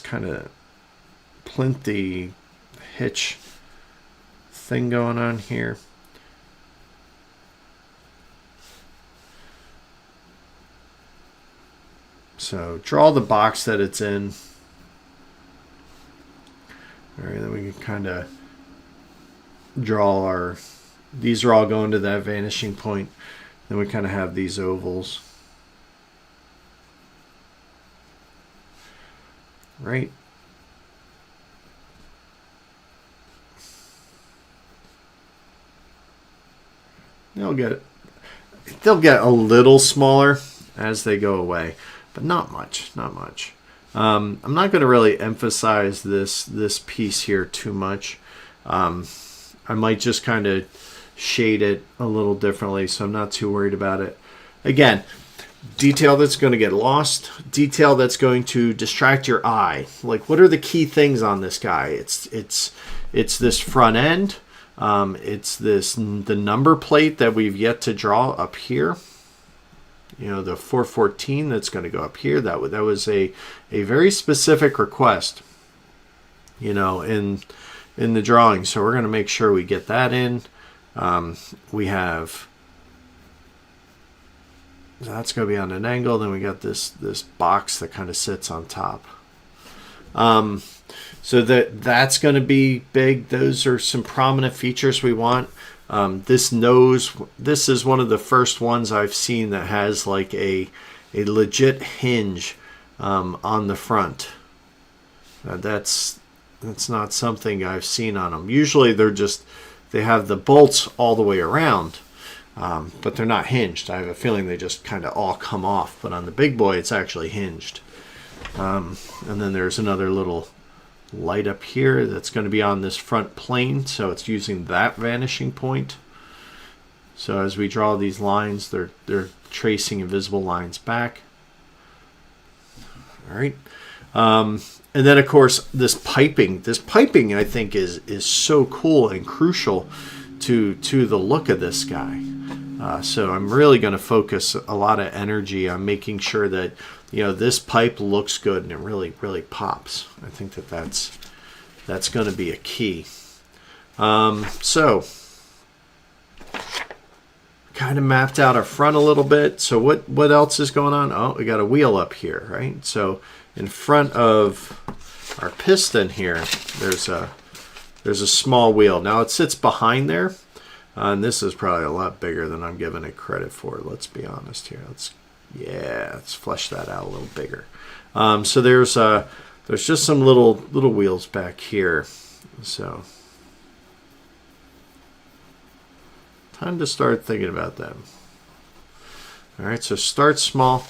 kind of plinty hitch thing going on here. So draw the box that it's in. All right, then we can kind of draw these are all going to that vanishing point. Then we kind of have these ovals. Right. They'll get a little smaller as they go away, but not much. I'm not going to really emphasize this piece here too much. I might just kind of shade it a little differently, so I'm not too worried about it. Again, detail that's going to get lost, detail that's going to distract your eye. Like, what are the key things on this guy? It's this front end. It's the number plate that we've yet to draw up here. You know, the 414 that's going to go up here. That was a very specific request, you know, in the drawing. So we're going to make sure we get that in. We have, that's going to be on an angle. Then we got this box that kind of sits on top. So that's going to be big. Those are some prominent features we want. This is one of the first ones I've seen that has like a legit hinge on the front. That's not something I've seen on them. Usually they have the bolts all the way around, but they're not hinged. I have a feeling they just kind of all come off. But on the big boy, it's actually hinged. And then there's another little light up here that's going to be on this front plane, so it's using that vanishing point. So as we draw these lines, they're tracing invisible lines back. All right. And then, of course, this piping I think is so cool and crucial to the look of this guy. So I'm really going to focus a lot of energy on making sure that, you know, this pipe looks good and it really, really pops. I think that's going to be a key. So kind of mapped out our front a little bit. So what else is going on? Oh, we got a wheel up here, right? So in front of our piston here, there's a small wheel. Now it sits behind there, and this is probably a lot bigger than I'm giving it credit for. Let's be honest here. Let's flesh that out a little bigger. So there's just some little wheels back here, So time to start thinking about that. All right, so start small.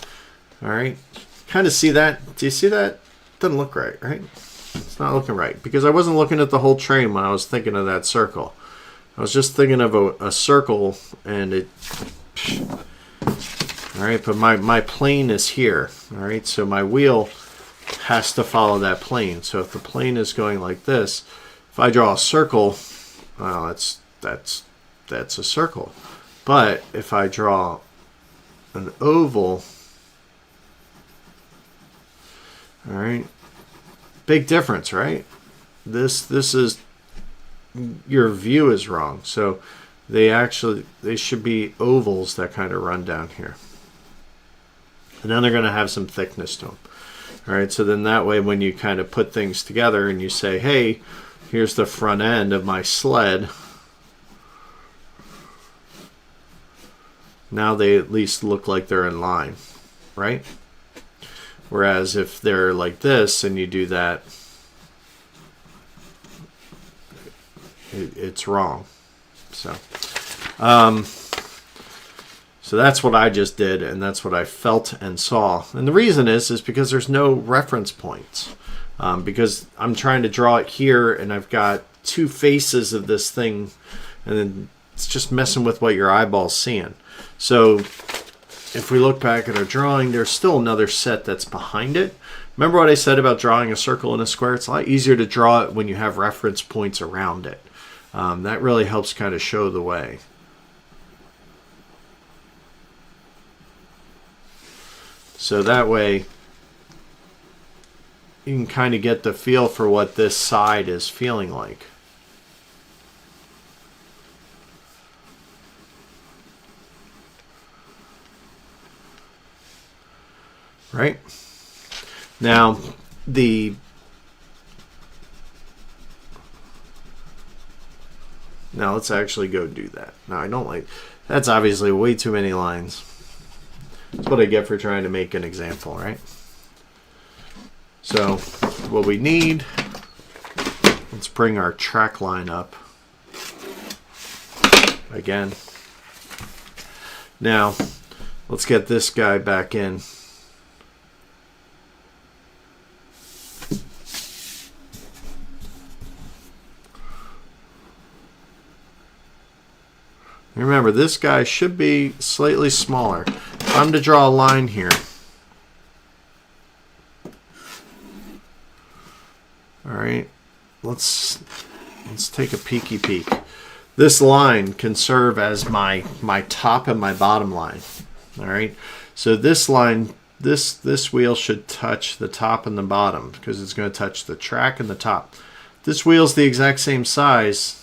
All right, kind of see that. Do you see that? Doesn't look right, right? It's not looking right because I wasn't looking at the whole train when I was thinking of that circle. I was just thinking of a circle, and it. All right, but my plane is here. All right, so my wheel has to follow that plane. So if the plane is going like this, if I draw a circle, well, that's a circle. But if I draw an oval, all right, big difference, right? This is, your view is wrong. So they should be ovals that kind of run down here. And then they're going to have some thickness to them. All right, so then that way when you kind of put things together and you say, hey, here's the front end of my sled, now they at least look like they're in line, right? Whereas if they're like this and you do that, it's wrong. So that's what I just did, and that's what I felt and saw. And the reason is because there's no reference points. Because I'm trying to draw it here, and I've got two faces of this thing, and then it's just messing with what your eyeball's seeing. So if we look back at our drawing, there's still another set that's behind it. Remember what I said about drawing a circle and a square? It's a lot easier to draw it when you have reference points around it. That really helps kind of show the way. So that way you can kind of get the feel for what this side is feeling like. Right? Now, now let's actually go do that. Now I don't like, that's obviously way too many lines. That's what I get for trying to make an example, right? So what we need, let's bring our track line up again. Now let's get this guy back in. Remember, this guy should be slightly smaller. If I'm to draw a line here, all right, let's take a peeky peek. This line can serve as my top and my bottom line. All right, so this line, this wheel should touch the top and the bottom because it's going to touch the track and the top. This wheel's the exact same size.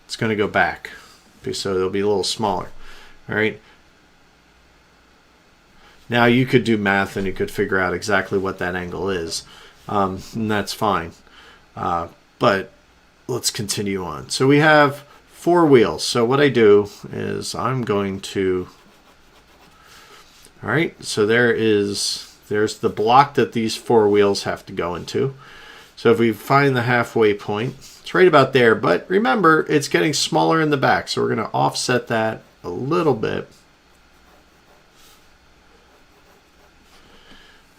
It's going to go back, so it'll be a little smaller. All right. Now you could do math and you could figure out exactly what that angle is, and that's fine. But let's continue on. So we have 4 wheels. So what I do is I'm going to, all right, so there's the block that these 4 wheels have to go into. So if we find the halfway point, it's right about there. But remember, it's getting smaller in the back. So we're going to offset that a little bit.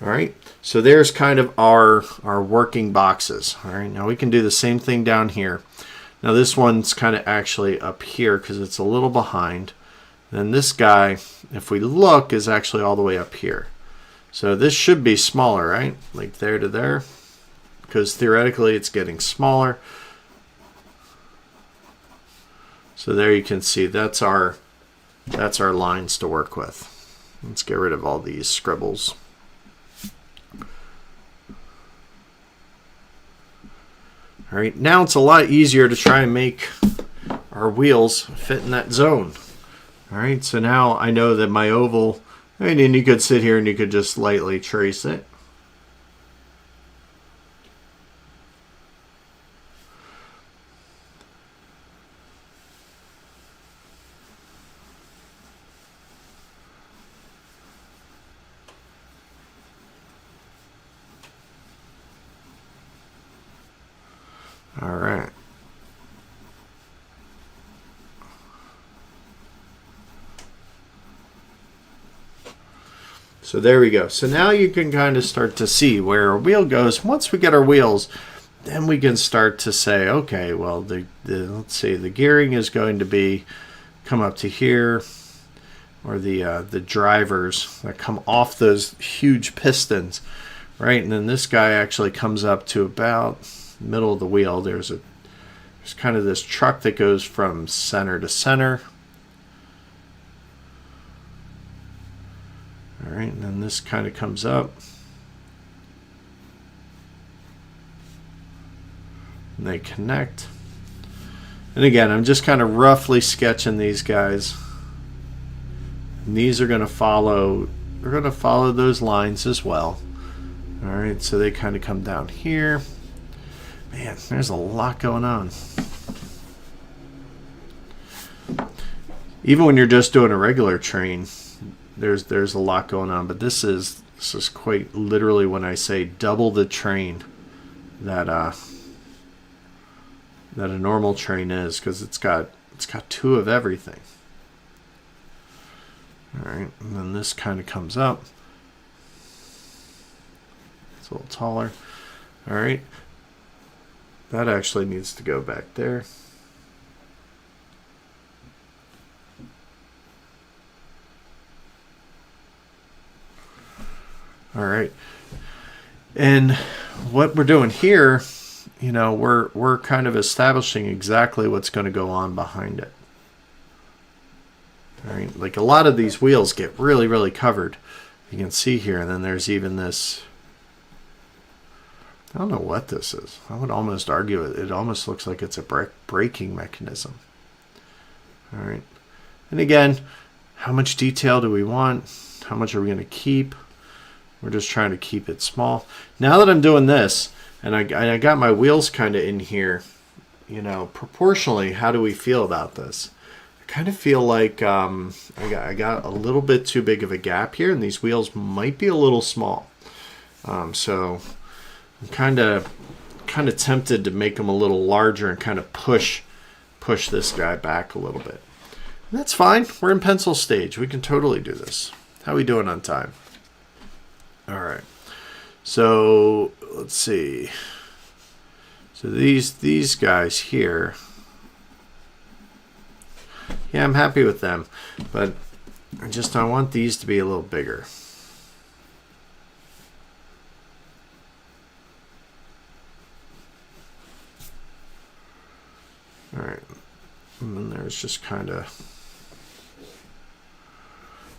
All right, so there's kind of our working boxes. All right, now we can do the same thing down here. Now this one's kind of actually up here because it's a little behind. Then this guy, if we look, is actually all the way up here. So this should be smaller, right? Like there to there, because theoretically it's getting smaller. So there you can see that's our lines to work with. Let's get rid of all these scribbles. All right, now it's a lot easier to try and make our wheels fit in that zone. All right, so now I know that my oval, and then you could sit here and you could just lightly trace it. All right. So there we go. So now you can kind of start to see where our wheel goes. Once we get our wheels, then we can start to say, okay, well, let's say the gearing is going to be come up to here, or the drivers that come off those huge pistons, right? And then this guy actually comes up to about middle of the wheel. There's kind of this truck that goes from center to center. All right, and then this kind of comes up. And they connect. And again, I'm just kind of roughly sketching these guys. And these are going to follow, they're going to follow those lines as well. All right, so they kind of come down here. Man, there's a lot going on. Even when you're just doing a regular train, there's a lot going on, but this is quite literally when I say double the train that a normal train is, because it's got two of everything. All right, and then this kind of comes up. It's a little taller. All right, that actually needs to go back there. All right, and what we're doing here, you know, we're kind of establishing exactly what's going to go on behind it. All right, like a lot of these wheels get really, really covered. You can see here, and then there's even this. I don't know what this is. I would almost argue it almost looks like it's a braking mechanism. All right, and again, how much detail do we want? How much are we going to keep? We're just trying to keep it small. Now that I'm doing this, and I got my wheels kind of in here, you know, proportionally, how do we feel about this? I kind of feel like I got a little bit too big of a gap here, and these wheels might be a little small. So I'm kind of tempted to make them a little larger and kind of push this guy back a little bit. And that's fine. We're in pencil stage. We can totally do this. How are we doing on time? All right, so let's see. So these guys here, yeah, I'm happy with them, but I want these to be a little bigger. All right, and then there's just kind of,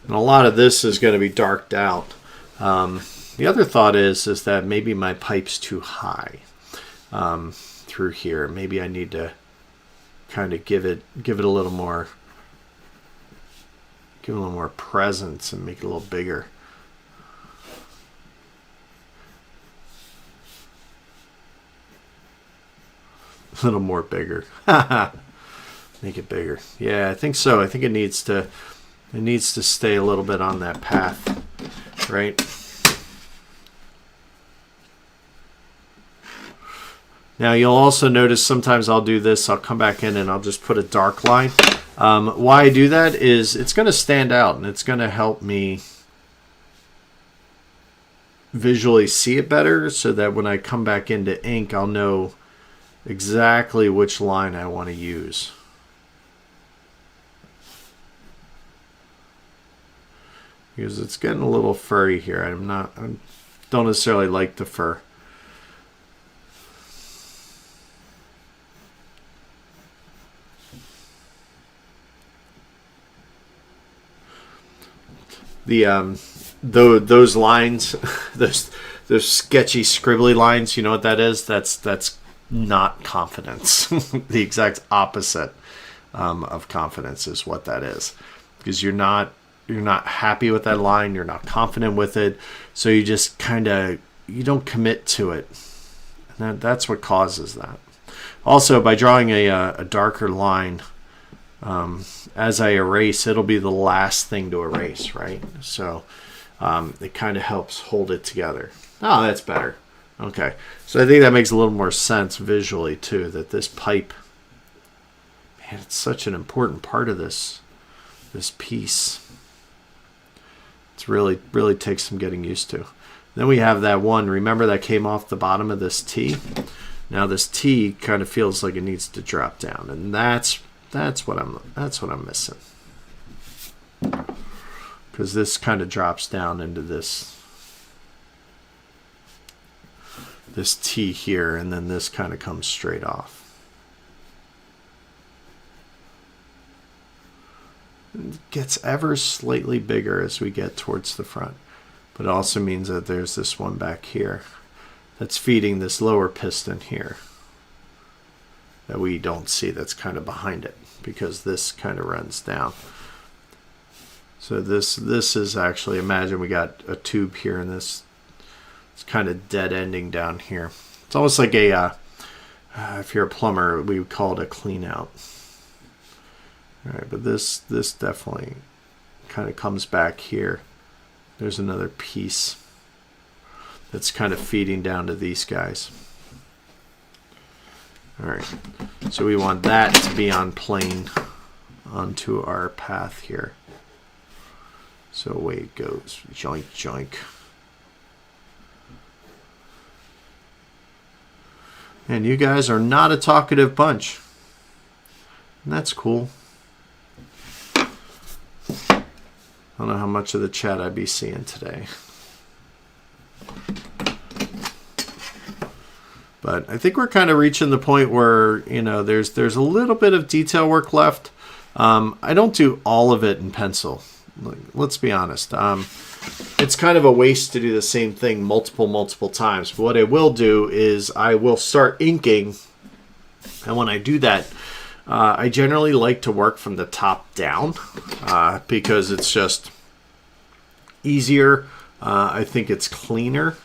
and a lot of this is going to be darked out. The other thought is that maybe my pipe's too high through here. Maybe I need to kind of give it a little more, presence and make it a little bigger. A little more bigger. Make it bigger. Yeah, I think so. I think it needs to stay a little bit on that path. Right. Now you'll also notice sometimes I'll do this. I'll come back in and I'll just put a dark line. Why I do that is it's going to stand out and it's going to help me visually see it better, so that when I come back into ink, I'll know exactly which line I want to use. Because it's getting a little furry here. I don't necessarily like the fur. Those lines, those sketchy scribbly lines, you know what that is? That's not confidence. The exact opposite of confidence is what that is, because you're not happy with that line, you're not confident with it, so you just you don't commit to it, and that's what causes that. Also, by drawing a darker line, as I erase, it'll be the last thing to erase, right? So it kind of helps hold it together. Oh, that's better. Okay, so I think that makes a little more sense visually too, that this pipe, man, it's such an important part of this piece. It's really takes some getting used to. Then we have that one, remember that came off the bottom of this T? Now this T kind of feels like it needs to drop down, and that's what I'm missing. Because this kind of drops down into this T here, and then this kind of comes straight off. It gets ever slightly bigger as we get towards the front, but it also means that there's this one back here that's feeding this lower piston here that we don't see, that's kind of behind it, because this kind of runs down. So this is actually, imagine we got a tube here, and this it's kind of dead ending down here. It's almost like a if you're a plumber, we would call it a clean out. All right, but this definitely kind of comes back here. There's another piece that's kind of feeding down to these guys. All right, so we want that to be on plane onto our path here. So away it goes, joink, joink. And you guys are not a talkative bunch. And that's cool. I don't know how much of the chat I'd be seeing today. But I think we're kind of reaching the point where, you know, there's a little bit of detail work left. I don't do all of it in pencil. Let's be honest. It's kind of a waste to do the same thing multiple times. But what I will do is I will start inking. And when I do that, I generally like to work from the top down because it's just easier. I think it's cleaner.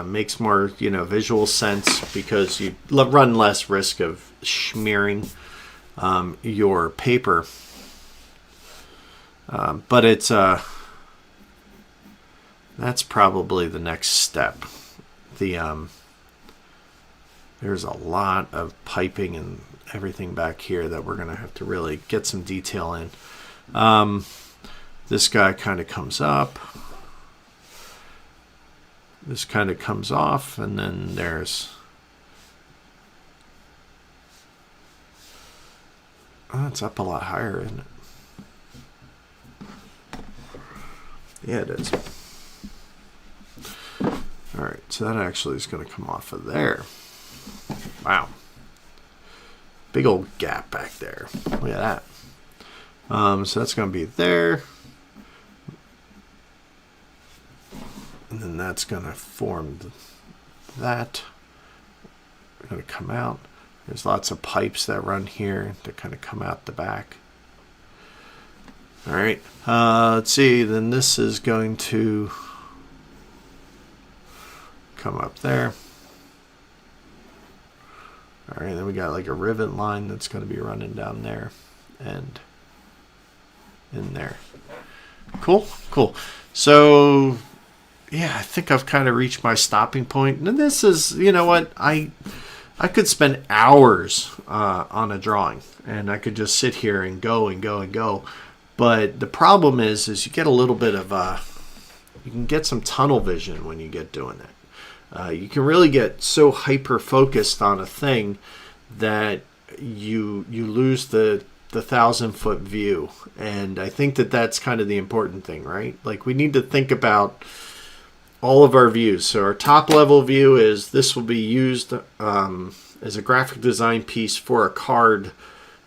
Makes more, you know, visual sense because you run less risk of smearing your paper. But it's that's probably the next step. There's a lot of piping and everything back here that we're going to have to really get some detail in. This guy kind of comes up. This kind of comes off, and then there's... Oh, it's up a lot higher, isn't it? Yeah, it is. All right, so that actually is going to come off of there. Wow. Big old gap back there. Look at that. So that's going to be there. And then that's going to form that. Going to come out. There's lots of pipes that run here that kind of come out the back. All right. Let's see. Then this is going to come up there. All right. Then we got like a rivet line that's going to be running down there and in there. Cool. Cool. So yeah, I think I've kind of reached my stopping point. And this is, you know what, I could spend hours on a drawing, and I could just sit here and go and go and go. But the problem is you get a little bit of you can get some tunnel vision when you get doing it. You can really get so hyper focused on a thing that you lose the 1,000-foot view. And I think that's kind of the important thing, right? Like, we need to think about all of our views. So our top level view is this will be used as a graphic design piece for a card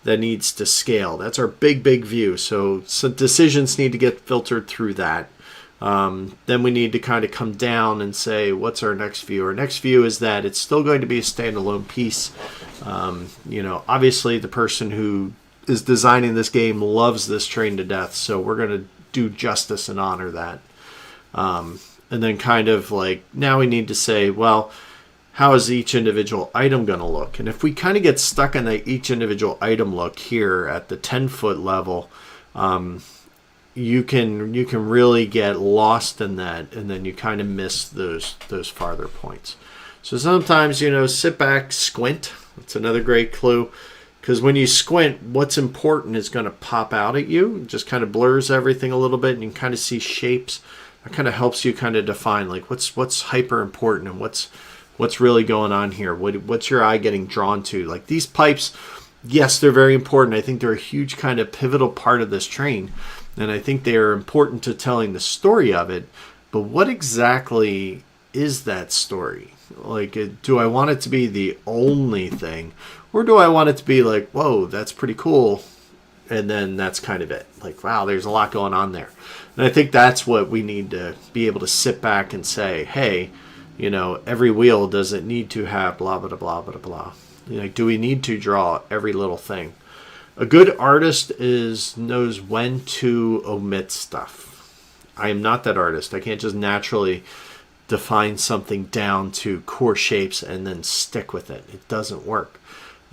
that needs to scale. That's our big view. So some decisions need to get filtered through that. Then we need to kind of come down and say, what's our next view? Our next view is that it's still going to be a standalone piece. You know, obviously the person who is designing this game loves this train to death, so we're going to do justice and honor that. And then kind of like, now we need to say, well, how is each individual item going to look? And if we kind of get stuck on each individual item look here at the 10-foot level, you can really get lost in that, and then you kind of miss those farther points. So sometimes, sit back, squint. That's another great clue, because when you squint, what's important is going to pop out at you. It just kind of blurs everything a little bit, and you can kind of see shapes. That kind of helps you kind of define like what's hyper important and what's really going on here. What's your eye getting drawn to? Like these pipes, yes, they're very important. I think they're a huge kind of pivotal part of this train, and I think they are important to telling the story of it. But what exactly is that story? Like, do I want it to be the only thing, or do I want it to be like, whoa, that's pretty cool, and then that's kind of it? Like, wow, there's a lot going on there. And I think that's what we need to be able to sit back and say, hey, every wheel doesn't need to have blah, blah, blah, blah, blah. Do we need to draw every little thing? A good artist knows when to omit stuff. I am not that artist. I can't just naturally define something down to core shapes and then stick with it. It doesn't work.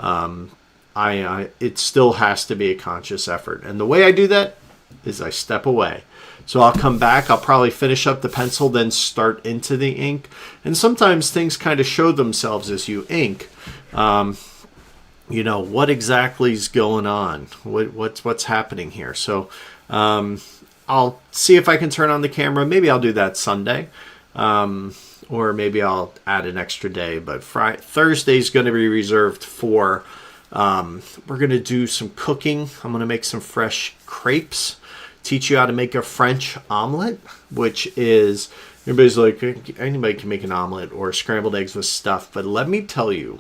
It still has to be a conscious effort. And the way I do that is I step away. So I'll come back, I'll probably finish up the pencil, then start into the ink. And sometimes things kind of show themselves as you ink. What exactly is going on? What's happening here? So I'll see if I can turn on the camera. Maybe I'll do that Sunday. Or maybe I'll add an extra day. But Thursday is going to be reserved for, we're going to do some cooking. I'm going to make some fresh crepes. Teach you how to make a French omelet, which is, everybody's like, anybody can make an omelet or scrambled eggs with stuff. But let me tell you,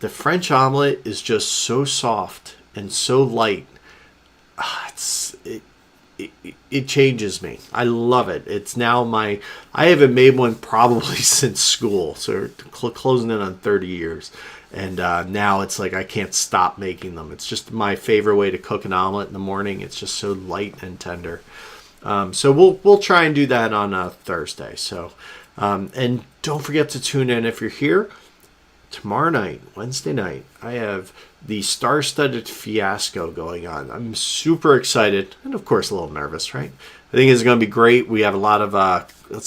the French omelet is just so soft and so light. It changes me. I love it. It's now I haven't made one probably since school. So closing in on 30 years. And now it's like I can't stop making them. It's just my favorite way to cook an omelet in the morning. It's just so light and tender. So we'll try and do that on a Thursday. So and don't forget to tune in if you're here. Tomorrow night, Wednesday night, I have the Star-Studded Fiasco going on. I'm super excited and, of course, a little nervous, right? I think it's going to be great. We have a lot of,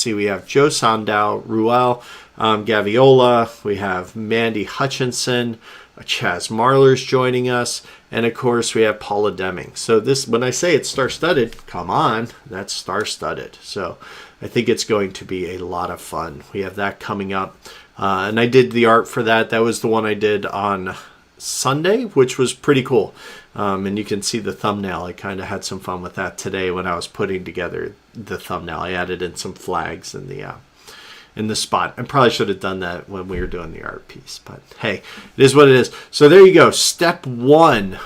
we have Joe Sandow, Ruel Gaviola. We have Mandy Hutchinson. Chaz Marler's joining us. And, of course, we have Paula Deming. So this, when I say it's Star-Studded, come on, that's Star-Studded. So I think it's going to be a lot of fun. We have that coming up. And I did the art for that. That was the one I did on Sunday, which was pretty cool. And you can see the thumbnail. I kind of had some fun with that today when I was putting together the thumbnail. I added in some flags in the spot. I probably should have done that when we were doing the art piece. But hey, it is what it is. So there you go. Step one.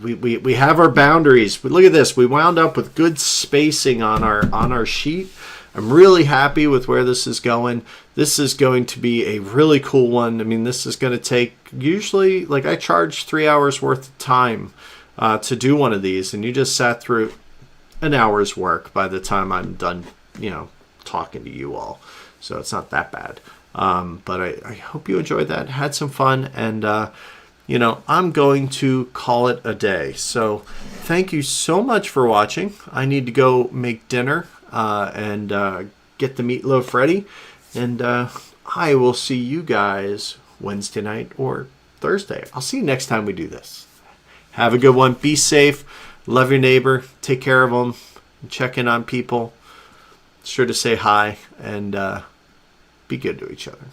We have our boundaries. But look at this. We wound up with good spacing on our sheet. I'm really happy with where this is going. This is going to be a really cool one. I mean, this is going to take usually, like I charge 3 hours worth of time to do one of these. And you just sat through an hour's work by the time I'm done, talking to you all. So it's not that bad. But I hope you enjoyed that, had some fun. And, I'm going to call it a day. So thank you so much for watching. I need to go make dinner. And get the meatloaf ready. And I will see you guys Wednesday night or Thursday. I'll see you next time we do this. Have a good one. Be safe. Love your neighbor. Take care of them. Check in on people. Sure to say hi. And be good to each other.